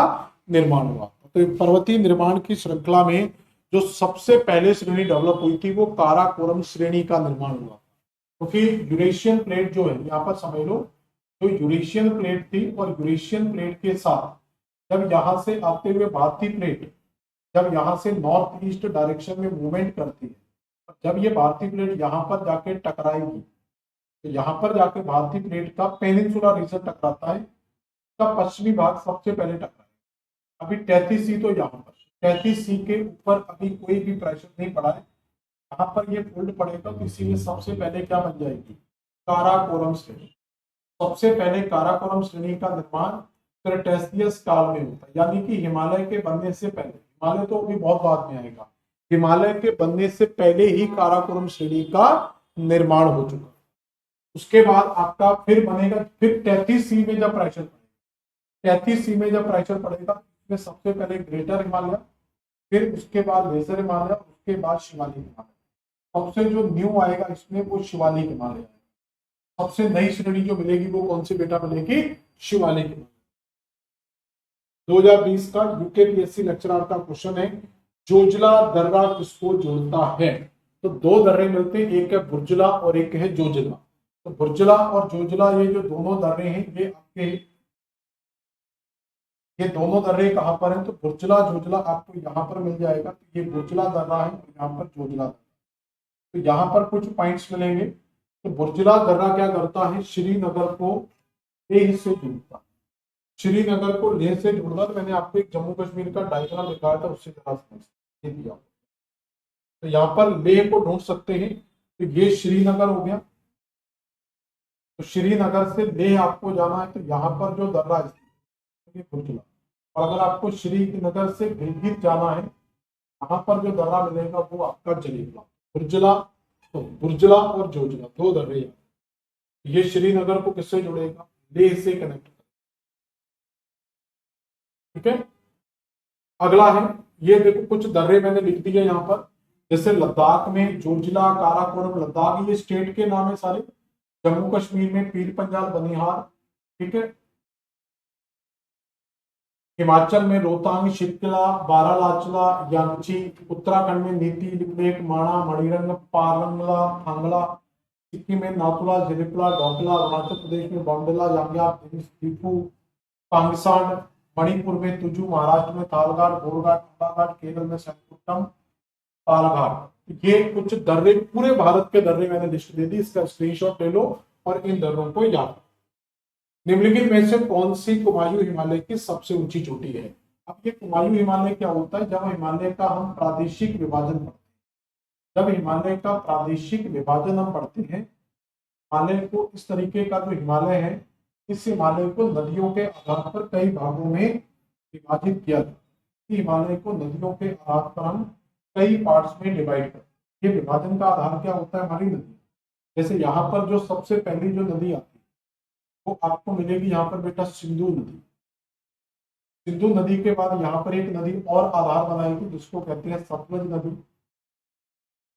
निर्माण हुआ था। तो पर्वतीय निर्माण की श्रृंखला में जो सबसे पहले श्रेणी डेवलप हुई थी वो काराकोरम श्रेणी का निर्माण हुआ। तो फिर यूरेशियन प्लेट जो है, यहाँ पर समझ लो, जो यूरेशियन प्लेट थी, और यूरेशियन प्लेट के साथ जब यहाँ से आते हुए भारतीय प्लेट जब यहाँ से नॉर्थ ईस्ट डायरेक्शन में मूवमेंट करती है, जब ये भारतीय प्लेट यहाँ पर जाके टकराएगी, तो यहाँ पर जाके भारतीय प्लेट का पेनिनसुला रीजन टकराता है, का पश्चिमी भाग सबसे पहले टकराता है। अभी 33C तो यहाँ पर 33C के ऊपर अभी कोई भी प्रेशर नहीं पड़ा है, यहाँ पर ये फोल्ड पड़ेगा तो इसीलिए सबसे पहले क्या बन जाएगी, काराकोरम श्रेणी। सबसे पहले काराकोरम श्रेणी का निर्माण क्रेटेशियस काल में होता है, यानी कि हिमालय के बनने से पहले, हिमालय तो अभी बहुत बाद में आएगा, हिमालय के बनने से पहले ही काराकोरम श्रेणी का निर्माण हो चुका। उसके बाद आपका फिर बनेगा, फिर 33C में जब प्रेशर पड़ेगा, 33C में जब प्रेशर पड़ेगा इसमें सबसे पहले ग्रेटर हिमालय, फिर उसके बाद लेजर हिमालय, उसके बाद शिवालिक हिमालय। सबसे जो न्यू आएगा इसमें वो शिवालिक हिमालय आएगा। सबसे नई श्रेणी जो मिलेगी वो कौन सी बेटा मिलेगी, शिवालिक हिमालय। 2020 का यूकेपीएससी लेक्चरर का क्वेश्चन है, जोजिला दर्रा किसको जोड़ता है? तो दो दर्रे मिलते हैं, एक है बुर्जला और एक है जोजिला। तो बुर्जला और जोजिला ये जो दोनों दर्रे हैं ये आपके, ये दोनों दर्रे कहां पर हैं? तो बुर्जला जोजिला आपको यहाँ पर मिल जाएगा। तो ये बुर्जला दर्रा है और यहाँ पर जोजिला। तो यहाँ पर कुछ पॉइंट्स मिलेंगे। तो बुर्जला दर्रा क्या करता है, श्रीनगर को लेह से जोड़ता है, श्रीनगर को लेह से जोड़ना। तो मैंने आपको एक जम्मू कश्मीर का डायग्राम दिखाया था, उससे जरा दिया। तो यहाँ पर लेह को ढूंढ सकते हैं, तो ये श्रीनगर हो गया। तो श्रीनगर से लेह आपको जाना है, तो यहाँ पर जो दर्रा है बुर्जला, और अगर आपको श्रीनगर से गिलगित जाना है, यहाँ पर जो दर्रा मिलेगा वो आपका जलेबला। बुर्जला, तो बुर्जला और जोजिला दो दर्रे, ये श्रीनगर को किससे जोड़ेगा, लेह से कनेक्ट। ठीक है, अगला है, ये देखो कुछ दर्रे मैंने लिख दिए यहाँ पर, जैसे लद्दाख में जोजिला, काराकोरम, लद्दाख ये स्टेट के नाम है सारे। जम्मू कश्मीर में पीर पंजाल, बनिहाल। ठीक है, हिमाचल में रोहतांग, शितला, बारालाचला, यांची। उत्तराखंड में नीति, लिपलेख, माणा, मणिरंग, पारंगला, थांगला। सिक्किम में नाथुला, जिरिपला, डोकला। अरुणाचल प्रदेश में बॉन्डला, यांग्याप, दीपू, पांगसांड। मणिपुर में तुजू, महाराष्ट्र में तालघाट, गोरघाट, कोलाघाट। केरल में सैकुट्टम, पालघाट। ये कुछ दर्रे, पूरे भारत के दर्रे मैंने लिस्ट दे दी, इसका स्क्रीनशॉट ले लो और इन दर्रों को याद। निम्नलिखित में से कौन सी कुमायूं हिमालय की सबसे ऊंची चोटी है? अब ये कुमायूं हिमालय क्या होता है, जब हिमालय का हम प्रादेशिक विभाजन पढ़ते हैं, जब हिमालय का प्रादेशिक विभाजन हम पढ़ते हैं, हिमालय को इस तरीके का जो हिमालय है, इस हिमालय को नदियों के आधार पर कई भागों में विभाजित किया जाता है। हिमालय को नदियों के आधार पर हम कई पार्ट्स में डिवाइड करते हैं। ये विभाजन का आधार क्या होता है, हमारी नदी। जैसे यहाँ पर जो सबसे पहली जो नदी आती है वो आपको मिलेगी यहाँ पर बेटा सिंधु नदी। सिंधु नदी के बाद यहाँ पर एक नदी और आधार बनाएगी जिसको कहते हैं सतलुज नदी।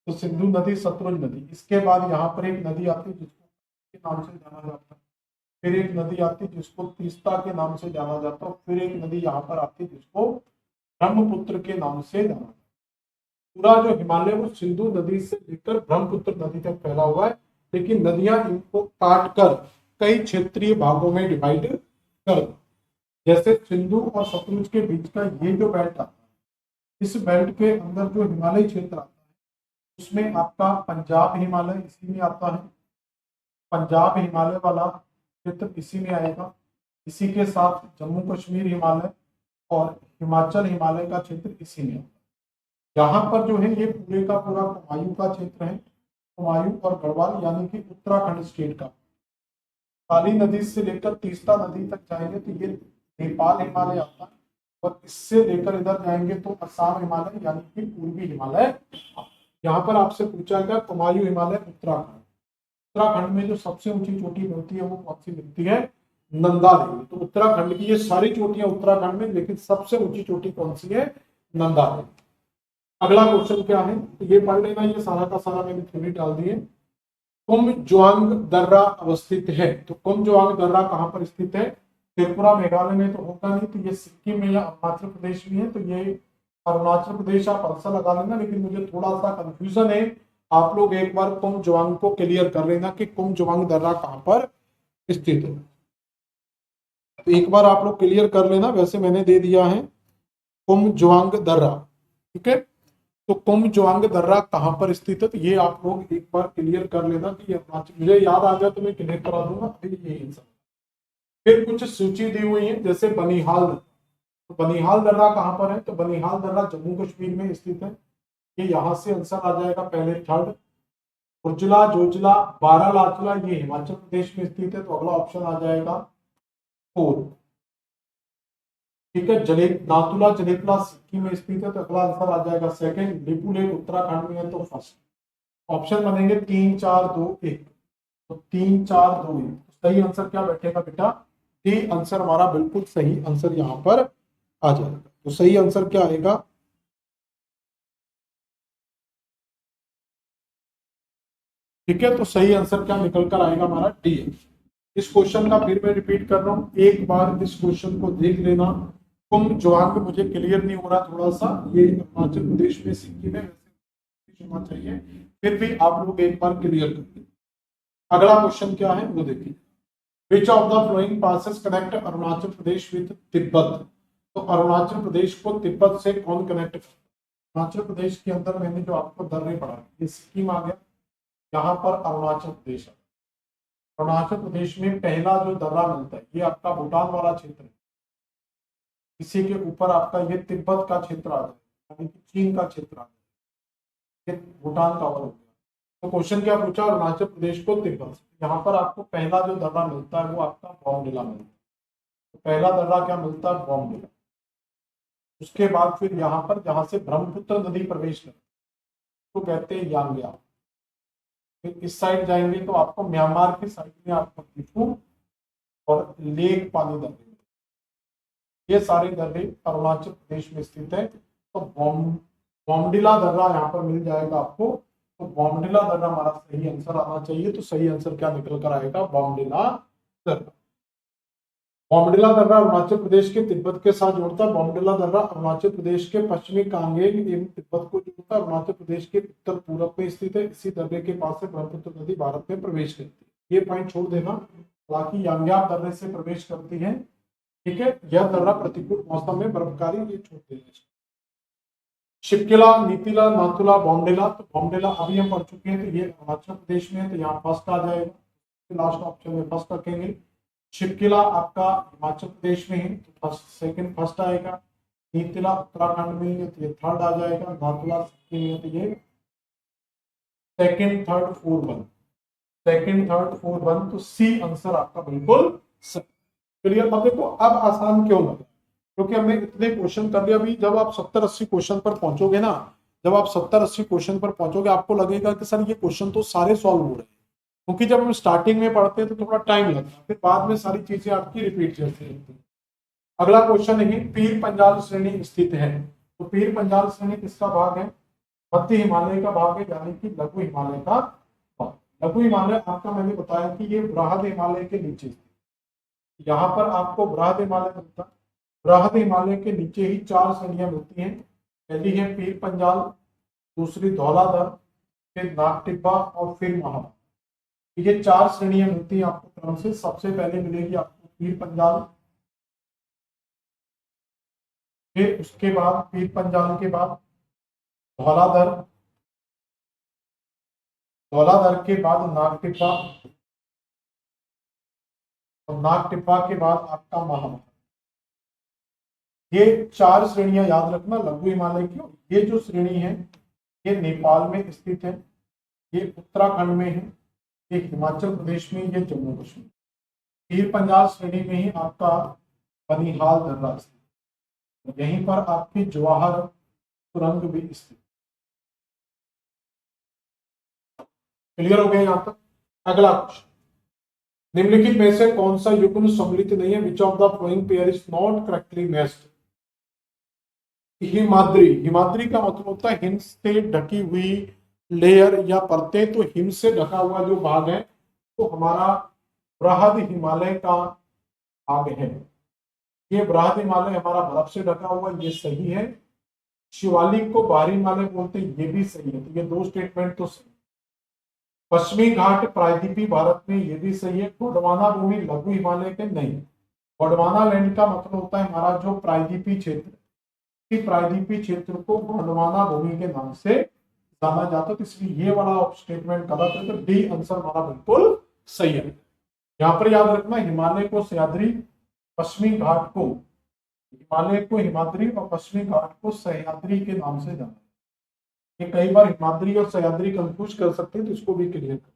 तो सिंधु नदी, सतलुज नदी। इसके बाद यहाँ पर एक नदी आती है जिसको के नाम से जाना जाता है, फिर एक नदी आती है जिसको तीस्ता के नाम से जाना जाता है, फिर एक नदी यहाँ पर आती है जिसको ब्रह्मपुत्र के नाम से जाना जाता है। पूरा जो हिमालय वो सिंधु नदी से लेकर ब्रह्मपुत्र नदी तक फैला हुआ है, लेकिन नदियां इनको काट कर कई क्षेत्रीय भागों में डिवाइड कर दो। जैसे सिंधु और सतलुज के बीच का ये जो बेल्ट आता है, इस बेल्ट के अंदर जो हिमालय क्षेत्र आता है उसमें आपका पंजाब हिमालय इसी में आता है, पंजाब हिमालय वाला क्षेत्र इसी में आएगा। इसी के साथ जम्मू कश्मीर हिमालय और हिमाचल हिमालय का क्षेत्र इसी में आता है। यहाँ पर जो है ये पूरे का पूरा कुमायूं का क्षेत्र है, कुमायूं और गढ़वाल यानी कि उत्तराखंड स्टेट का। काली नदी से लेकर तीस्ता नदी तक जाएंगे तो ये नेपाल हिमालय आता है, और इससे लेकर इधर जाएंगे तो असम हिमालय यानी कि पूर्वी हिमालय। यहाँ पर आपसे पूछा गया कुमायूं हिमालय उत्तराखंड, उत्तराखंड में जो सबसे ऊंची चोटी मिलती है वो कौन सी मिलती है, नंदा देवी। तो उत्तराखंड की ये सारी चोटियां उत्तराखंड में, लेकिन सबसे ऊंची चोटी कौन सी है, नंदा देवी। अगला क्वेश्चन क्या है, तो ये पढ़ लेना, ये सारा का सारा मैंने थ्योरी डाल दी है। कुमजुआंग दर्रा अवस्थित है, तो कुमजुआंग दर्रा कहाँ पर स्थित है, त्रिपुरा मेघालय में तो होगा नहीं, तो ये सिक्किम में या अरुणाचल प्रदेश में है। तो ये अरुणाचल प्रदेश आप आंसर लगा लेना, लेकिन मुझे थोड़ा सा कंफ्यूजन है, आप लोग एक बार कुमजुआंग को क्लियर कर लेना कि कुमजुआंग दर्रा कहाँ पर स्थित है। तो एक बार आप लोग क्लियर कर लेना, वैसे मैंने दे दिया है कुमजुआंग दर्रा। ठीक है, तो कुमजुआंग दर्रा कहाँ पर स्थित है, तो ये आप लोग एक बार क्लियर कर लेना कि ये मुझे याद आ गया तो मैं क्लियर करा दूंगा, अभी ये आंसर। फिर कुछ सूची दी हुई है, जैसे बनिहाल, तो बनिहाल दर्रा कहाँ पर है, तो बनिहाल दर्रा जम्मू कश्मीर में स्थित है। ये यहां से आंसर आ जाएगा पहले थर्ड। उर्जुला जोजिला बारालाचला ये हिमाचल प्रदेश में स्थित है, तो अगला ऑप्शन आ जाएगा फोर। ठीक है, नाथुला जलेतला सिक्किम में स्थित है, तो अगला आंसर आ जाएगा सेकंड। लिपू लेक उत्तराखंड में है, तो फर्स्ट। ऑप्शन बनेंगे 3 4 2 1, तो 3 4 2 1, तो सही आंसर क्या बैठेगा बेटा, डी आंसर हमारा बिल्कुल सही आंसर यहाँ पर आ जाएगा। तो सही आंसर क्या आएगा, ठीक है, तो सही आंसर क्या निकल कर आएगा हमारा डी। इस क्वेश्चन का फिर मैं रिपीट कर रहा हूं, एक बार इस क्वेश्चन को देख लेना। कुम जुआंग मुझे क्लियर नहीं हो रहा थोड़ा सा, ये अरुणाचल प्रदेश में सिक्किम में वैसे होना चाहिए, फिर भी आप लोग एक बार क्लियर कर। अगला क्वेश्चन क्या है वो देखिए, which of the following passes connect Arunachal Pradesh with Tibet, तो अरुणाचल प्रदेश को तिब्बत से कौन कनेक्ट करता है। अरुणाचल प्रदेश के अंदर मैंने जो आपको दर्रे पढ़ा, ये सिक्किम आ गया, यहाँ पर अरुणाचल प्रदेश। अरुणाचल प्रदेश में पहला जो दर्रा मिलता है ये आपका भूटान वाला क्षेत्र है, इसी के ऊपर आपका ये तिब्बत का क्षेत्र आ जाए, यानी कि चीन का क्षेत्र आ जाए, ये भूटान का हो गया। तो क्वेश्चन क्या पूछा, अरुणाचल प्रदेश को तिब्बत से, यहाँ पर आपको पहला जो दर्रा मिलता है वो आपका बॉमडिला मिलता है। तो पहला दर्रा क्या मिलता है, बॉमडिला। उसके बाद फिर यहाँ पर जहां से ब्रह्मपुत्र नदी प्रवेश करती है तो कहते हैं यांग्या। फिर इस साइड जाएंगे तो आपको म्यांमार की साइड में आपको तिफू और लेक पानी दर्रे, ये सारे दर्रे अरुणाचल प्रदेश में स्थित है। तो बॉमडिला दर्रा यहाँ पर मिल जाएगा आपको, तो बॉमडिला दर्रा हमारा सही आंसर आना चाहिए। तो सही आंसर क्या निकल कर आएगा, बॉमडिला दर्रा। बॉमडिला दर्रा अरुणाचल प्रदेश के तिब्बत के साथ जोड़ता है। बॉमडिला दर्रा अरुणाचल प्रदेश के पश्चिमी कांगेर एवं तिब्बत को जोड़ता है। अरुणाचल प्रदेश के उत्तर पूर्व में स्थित है। इसी दर्रे के पास से ब्रह्मपुत्र नदी भारत में प्रवेश करती है। ये पॉइंट छोड़ देना, हालांकि यांग्याप दर्रे से प्रवेश करती है। ठीक है, यह दर्रा प्रतिकूल मौसम में बर्फकारी, ये छोड़ देना। शिपकिला, नीतिला, नाथुला, बॉमडिला, तो बॉमडिला अभी हम पढ़ चुके हैं, तो ये अरुणाचल प्रदेश में है, तो यहाँ फर्स्ट आ जाएगा। लास्ट ऑप्शन में फर्स्ट रखेंगे। शिपकिला आपका हिमाचल प्रदेश में है, तो फर्स्ट सेकंड फर्स्ट आएगा। नीतिला उत्तराखंड में है, तो ये थर्ड आ जाएगा। नाथुला सिक्किम में, तो ये second third four one, second third four one, तो सी आंसर आपका बिल्कुल सही। क्लियर। अब देखो, अब आसान क्यों लगा, क्योंकि हमने इतने क्वेश्चन कर लिया। अभी जब आप 70-80 क्वेश्चन पर पहुंचोगे ना, जब आप 70-80 क्वेश्चन पर पहुंचोगे आपको लगेगा कि सर ये क्वेश्चन तो सारे सॉल्व हो रहे हैं, क्योंकि जब हम स्टार्टिंग में पढ़ते हैं तो थोड़ा टाइम लगता है, फिर बाद में सारी चीजें आपकी रिपीट जैसे होती है। अगला क्वेश्चन है, पीर पंजाल श्रेणी स्थित है, तो पीर पंजाल श्रेणी किसका भाग है, मध्य हिमालय का भाग है, यानी कि लघु हिमालय का भाग। लघु हिमालय आपका मैंने बताया कि ये बृहद हिमालय के नीचे, यहाँ पर आपको बृहद हिमालय मिलता है। बृहद हिमालय के नीचे ही 4 श्रेणियां मिलती हैं। पहली है पीर पंजाल, दूसरी धौलाधर, फिर नागटिब्बा और फिर महाबा। ये 4 श्रेणियां मिलती हैं आपको क्रम से। सबसे पहले मिलेगी आपको पीर पंजाल, फिर उसके बाद पीर पंजाल के बाद धौलाधर, धौलाधर के बाद नागटिब्बा, और नागटिब्बा के बाद आपका महाबा। ये 4 श्रेणियां याद रखना लघु हिमालय की। ये जो श्रेणी है ये नेपाल में स्थित है, ये उत्तराखंड में है, ये हिमाचल प्रदेश में, ये जम्मू कश्मीर। पीर पंजाल श्रेणी में ही आपका बनिहाल दर्रा स्थित, यहीं पर आपकी जवाहर सुरंग भी स्थित। क्लियर हो गया यहाँ तक। अगला क्वेश्चन, निम्नलिखित में से कौन सा युग्म सम्मिलित नहीं है, which of the flowing pair is not correctly matched. Himadri, Himadri का मतलब होता है हिम से ढकी हुई लेयर या परतें। तो हिम से ढका हुआ जो भाग है तो हमारा बृहद हिमालय का भाग है। ये बृहद हिमालय हमारा बर्फ से ढका हुआ, ये सही है। शिवालिक को बाहरी हिमालय बोलते हैं, ये भी सही है। तो ये 2 स्टेटमेंट तो सही। पश्चिमी घाट प्रायद्वीपीय भारत में, ये भी सही है। गोंडवाना भूमि लघु हिमालय के नहीं। गोंडवाना लैंड का मतलब होता है हमारा जो प्रायद्वीपीय क्षेत्र, प्रायद्वीपीय क्षेत्र को गोंडवाना भूमि के नाम से जाना जाता है। तो इसलिए ये वाला स्टेटमेंट गलत है, तो डी आंसर हमारा बिल्कुल सही है। यहाँ पर याद रखना, हिमालय को सह्याद्री, पश्चिमी घाट को, हिमालय को हिमाद्री और पश्चिमी घाट को सह्याद्री के नाम से जाना। ये कई बार हिमाद्री और सह्याद्री कंफ्यूज कर सकते हैं, तो इसको भी क्लियर कर।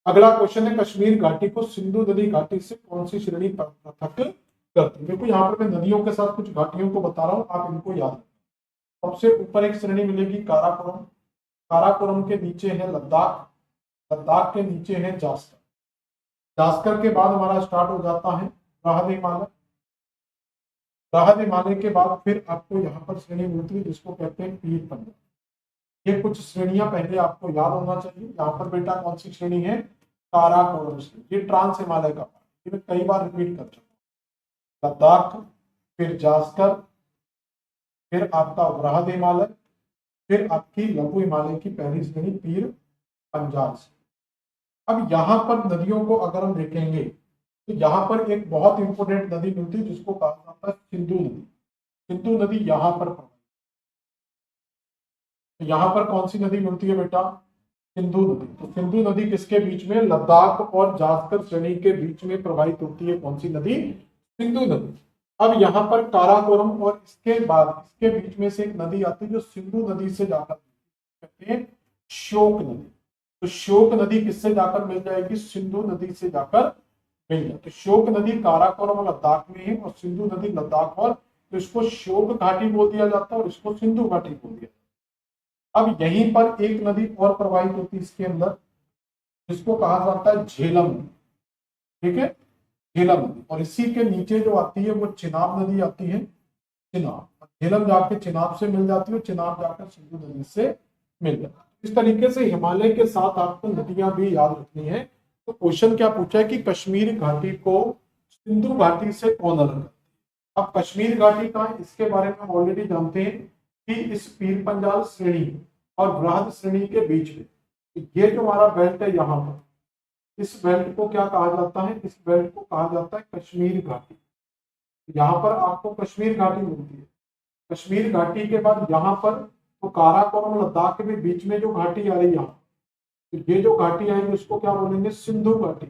अगला क्वेश्चन है, कश्मीर घाटी को सिंधु नदी घाटी से कौन सी श्रेणी पृथक करती है? देखो यहाँ पर मैं नदियों के साथ कुछ घाटियों को बता रहा हूँ, आप इनको याद रखें। सबसे ऊपर एक श्रेणी मिलेगी काराकोरम, काराकोरम के नीचे है लद्दाख, लद्दाख के नीचे है जास्कर, जास्कर के बाद हमारा स्टार्ट हो जाता है राहत हिमालय, राहत हिमालय के बाद फिर आपको यहाँ पर श्रेणी मिलती है जिसको कहते हैं पीर पंजाब। ये कुछ श्रेणियां पहले आपको याद होना चाहिए। यहाँ पर बेटा कौन सी श्रेणी है? काराकोरम श्रेणी। ये ट्रांस हिमालय का पार्ट, मैं कई बार रिपीट कर चुका हूँ। लद्दाख, फिर जास्कर, फिर आपका वृहद हिमालय, फिर आपकी लघु हिमालय की पहली श्रेणी पीर पंजाब से। अब यहाँ पर नदियों को अगर हम देखेंगे तो यहाँ पर एक बहुत इंपोर्टेंट नदी मिलती है जिसको कहा जाता है सिंधु नदी। सिंधु नदी यहाँ पर, यहाँ पर कौन सी नदी मिलती है बेटा? सिंधु नदी। तो सिंधु नदी किसके बीच में? लद्दाख और जास्कर श्रेणी के बीच में प्रवाहित होती है। कौन सी नदी? सिंधु नदी। अब यहाँ पर काराकोरम और इसके बाद इसके बीच में से एक नदी आती है जो सिंधु नदी से जाकर कहते हैं श्योक नदी। तो श्योक नदी किससे जाकर मिल जाएगी? सिंधु नदी से जाकर मिल जाए। तो श्योक नदी काराकोरम और लद्दाख में है और सिंधु नदी लद्दाख और, तो इसको श्योक घाटी बोल दिया जाता है और इसको सिंधु घाटी बोल दिया। अब यहीं पर एक नदी और प्रवाहित होती है इसके अंदर जिसको कहा जाता है झेलम नदी। ठीक है, झेलम नदी। और इसी के नीचे जो आती है वो चिनाब नदी आती है। चिनाब, झेलम जाके चिनाब से मिल जाती है, चिनाब जाकर सिंधु नदी से मिल जाती है। इस तरीके से हिमालय के साथ आपको नदियां भी याद रखनी है। तो क्वेश्चन क्या पूछा है कि कश्मीर घाटी को सिंधु घाटी से कौन अलग करता है? अब कश्मीर घाटी का इसके बारे में ऑलरेडी जानते हैं कि इस पीर पंजाल श्रेणी और वृहद श्रेणी के बीच में ये जो हमारा बेल्ट है, यहाँ पर इस बेल्ट को क्या कहा जाता है? इस बेल्ट को कहा जाता है कश्मीर घाटी। यहाँ पर आपको कश्मीर घाटी मिलती है। कश्मीर घाटी के बाद यहाँ पर तो काराकोरम लद्दाख के भी बीच में जो घाटी आ रही है यहाँ, तो ये जो घाटी आएगी उसको क्या बोलेंगे? सिंधु घाटी।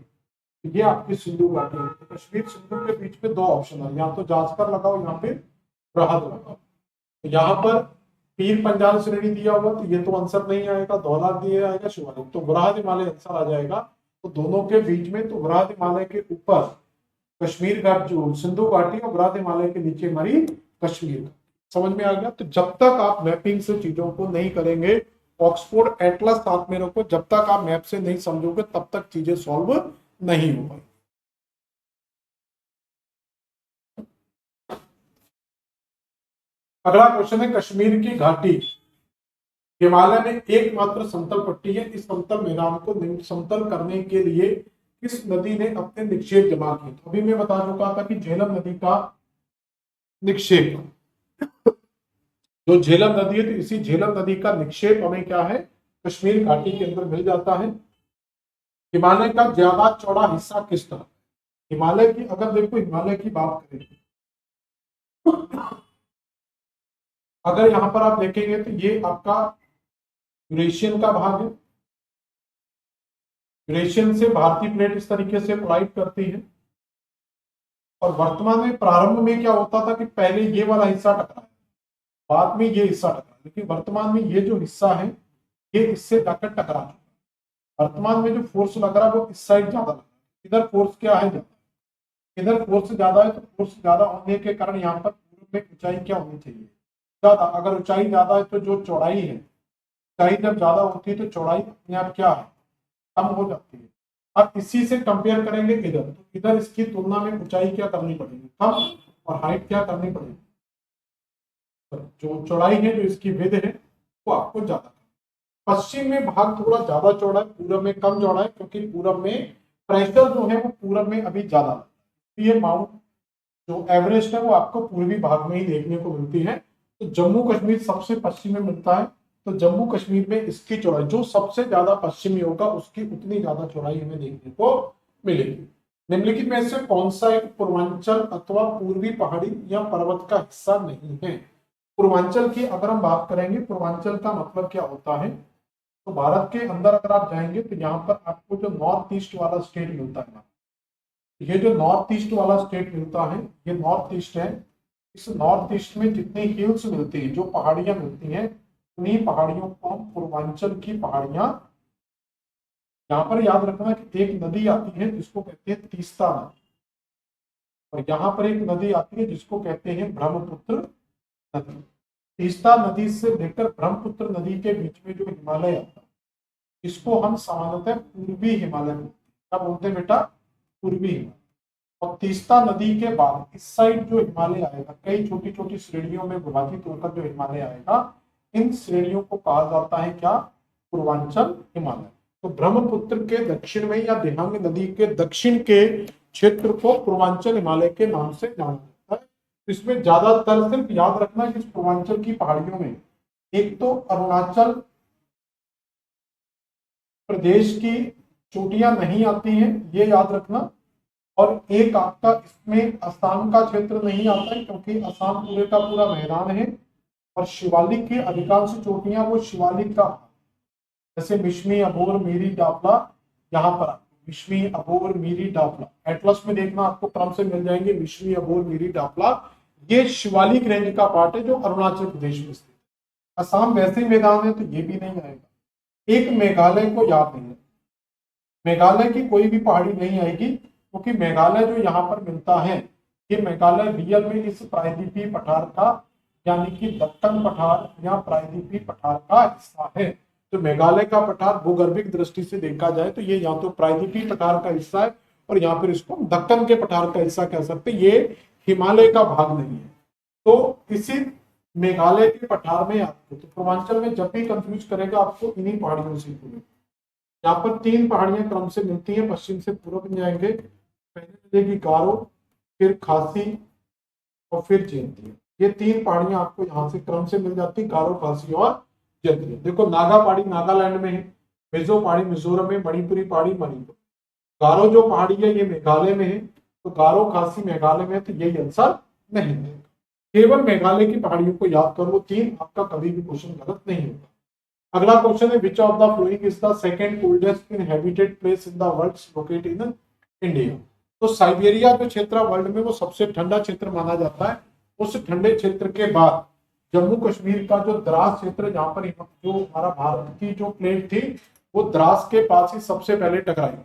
ये आपकी सिंधु घाटी है। तो कश्मीर सिंधु के बीच में दो ऑप्शन है, यहाँ तो जास्कर लगाओ, यहाँ पे वृहद लगाओ। तो यहाँ पर पीर पंजाल श्रेणी दिया हुआ तो ये तो आंसर नहीं आएगा, दोहरा दिया आएगा शिवालिक, तो वृहद हिमालय आंसर आ जाएगा। तो दोनों के बीच में तो वृहद हिमालय के ऊपर कश्मीर घाट जो सिंधु घाटी और वृहद हिमालय के नीचे हमारी कश्मीर। समझ में आ गया? तो जब तक आप मैपिंग से चीजों को नहीं करेंगे, ऑक्सफोर्ड एटलस साथ में रखो, जब तक आप मैप से नहीं समझोगे तब तक चीजें सॉल्व नहीं हो पाई। अगला क्वेश्चन है, कश्मीर की घाटी हिमालय में एकमात्र समतल पट्टी है। इस समतल मैदान को समतल करने के लिए किस नदी ने अपने निक्षेप जमा किए? तो अभी मैं बता चुका था कि झेलम नदी का निक्षेप, जो झेलम नदी है, तो इसी झेलम नदी का निक्षेप हमें क्या है? कश्मीर घाटी के अंदर मिल जाता है। हिमालय का ज्यादा चौड़ा हिस्सा किस तरह? हिमालय की अगर देखो, हिमालय की बात करें, अगर यहां पर आप देखेंगे तो ये आपका यूरेशियन का भाग है। यूरेशियन से भारतीय प्लेट इस तरीके से कोलाइड करती है और वर्तमान में, प्रारंभ में क्या होता था कि पहले ये वाला हिस्सा टकरा, बाद में ये हिस्सा टकरा, लेकिन वर्तमान में ये जो हिस्सा है ये इससे जाकर टकरा चुका। वर्तमान में जो फोर्स लग रहा है वो इस साइड ज्यादा लग रहा है। इधर फोर्स क्या है? ज्यादा। इधर फोर्स ज्यादा है, तो फोर्स ज्यादा होने के कारण यहाँ पर में ऊंचाई क्या होनी चाहिए? ज्यादा। अगर ऊंचाई ज्यादा है तो जो चौड़ाई है, ऊंचाई जब ज्यादा होती है तो चौड़ाई अपने आप क्या है? कम हो जाती है। अब इसी से कंपेयर करेंगे इधर, तो इधर इसकी तुलना में ऊंचाई क्या करनी पड़ेगी? कम। और हाइट क्या करनी पड़ेगी? जो चौड़ाई है, जो इसकी विड्थ है, वो आपको ज्यादा। पश्चिम में भाग थोड़ा ज्यादा चौड़ा है, पूरब में कम चौड़ा है, क्योंकि पूरब में प्रेशर जो है वो पूरब में अभी ज्यादा है। ये माउंट जो एवरेस्ट है वो आपको पूर्वी भाग में ही देखने को मिलती है। तो जम्मू कश्मीर सबसे पश्चिम में मिलता है, तो जम्मू कश्मीर में इसकी चौड़ाई जो सबसे ज्यादा पश्चिमी होगा उसकी उतनी ज्यादा चौड़ाई हमें देखने को मिलेगी। निम्नलिखित में से कौन सा एक पूर्वांचल अथवा पूर्वी पहाड़ी या पर्वत का हिस्सा नहीं है? पूर्वांचल की अगर हम बात करेंगे, पूर्वांचल का मतलब क्या होता है, तो भारत के अंदर अगर आप जाएंगे तो यहाँ पर आपको जो नॉर्थ ईस्ट वाला स्टेट मिलता है, ये जो नॉर्थ ईस्ट वाला स्टेट मिलता है, ये नॉर्थ ईस्ट है। इस नॉर्थ ईस्ट में जितनी हिल्स मिलती है, जो पहाड़ियां मिलती हैं, उन्हीं पहाड़ियों को हम पूर्वांचल की पहाड़ियां, यहाँ पर याद रखना कि एक नदी आती है जिसको कहते हैं तीस्ता नदी, और यहाँ पर एक नदी आती है जिसको कहते हैं ब्रह्मपुत्र नदी। तीस्ता नदी से लेकर ब्रह्मपुत्र नदी के बीच में जो हिमालय आता है, इसको हम सामान्यतः पूर्वी हिमालय बोलते हैं। क्या बोलते हैं बेटा? पूर्वी हिमालय। और तीस्ता नदी के बाद इस साइड जो हिमालय आएगा, कई छोटी छोटी श्रेणियों में विभाजित होकर जो हिमालय आएगा, इन श्रेणियों को कहा जाता है क्या? पूर्वांचल हिमालय। तो ब्रह्मपुत्र के दक्षिण में या दिहांग नदी के दक्षिण के क्षेत्र को पूर्वांचल हिमालय के नाम से जाना जाता है। इसमें ज्यादातर सिर्फ याद रखना कि इस पूर्वांचल की पहाड़ियों में एक तो अरुणाचल प्रदेश की चोटियां नहीं आती हैं, ये याद रखना, और एक आपका इसमें असम का क्षेत्र नहीं आता है, क्योंकि असम पूरे का पूरा मैदान है, और शिवालिक की अधिकांश चोटियां वो शिवालिक का, जैसे मिश्मी, अबोर, मीरी, डापला, यहाँ पर मिश्मी, अबोर, मीरी, डापला, एटलस में देखना आपको क्रम से मिल जाएंगे, मिश्मी, अबोर, मीरी, डापला, ये शिवालिक रेंज का पार्ट है जो अरुणाचल प्रदेश में स्थित है। असम वैसे ही मैदान है तो ये भी नहीं आएगा। एक मेघालय को याद नहीं है, मेघालय की कोई भी पहाड़ी नहीं आएगी, क्योंकि मेघालय जो यहाँ पर मिलता है, ये मेघालय रियल में इस प्रायद्वीपीय पठार का, यानी कि दक्कन पठार या प्रायद्वीपीय पठार का हिस्सा है। तो मेघालय का पठार भूगर्भिक दृष्टि से देखा जाए तो ये या तो प्रायद्वीपीय पठार का हिस्सा है, और यहाँ पर इसको दक्कन के पठार का हिस्सा कह सकते हैं, ये हिमालय का भाग नहीं है। तो इसी मेघालय के पठार में आपको, तो पूर्वांचल में जब भी कंफ्यूज करेगा आपको इन्हीं पहाड़ियों से पूरे। यहाँ पर 3 पहाड़ियां क्रम से मिलती हैं, पश्चिम से पूर्व में जाएंगे, पहले मिलेगी गारो, फिर खासी और फिर जयंती। ये 3 पहाड़ियां आपको यहाँ से क्रम से मिल जाती, गारो, खासी और जयंती। देखो नागा पहाड़ी नागालैंड में है, मिजो पहाड़ी मिजोरम में, मणिपुरी पहाड़ी मणिपुर, गारो जो पहाड़ी है ये मेघालय में है, तो गारो खासी मेघालय में है, तो यही आंसर नहीं है। केवल मेघालय की पहाड़ियों को याद करो, 3 आपका कभी भी क्वेश्चन गलत नहीं होगा। अगला क्वेश्चन है, which of the following is the second coldest inhabited place in the world located in India. तो साइबेरिया जो क्षेत्र वर्ल्ड में वो सबसे ठंडा क्षेत्र माना जाता है। उस ठंडे क्षेत्र के बाद जम्मू कश्मीर का जो द्रास क्षेत्र, जहां पर जो हमारा भारत की जो प्लेट थी वो द्रास के पास ही सबसे पहले टकराई थी।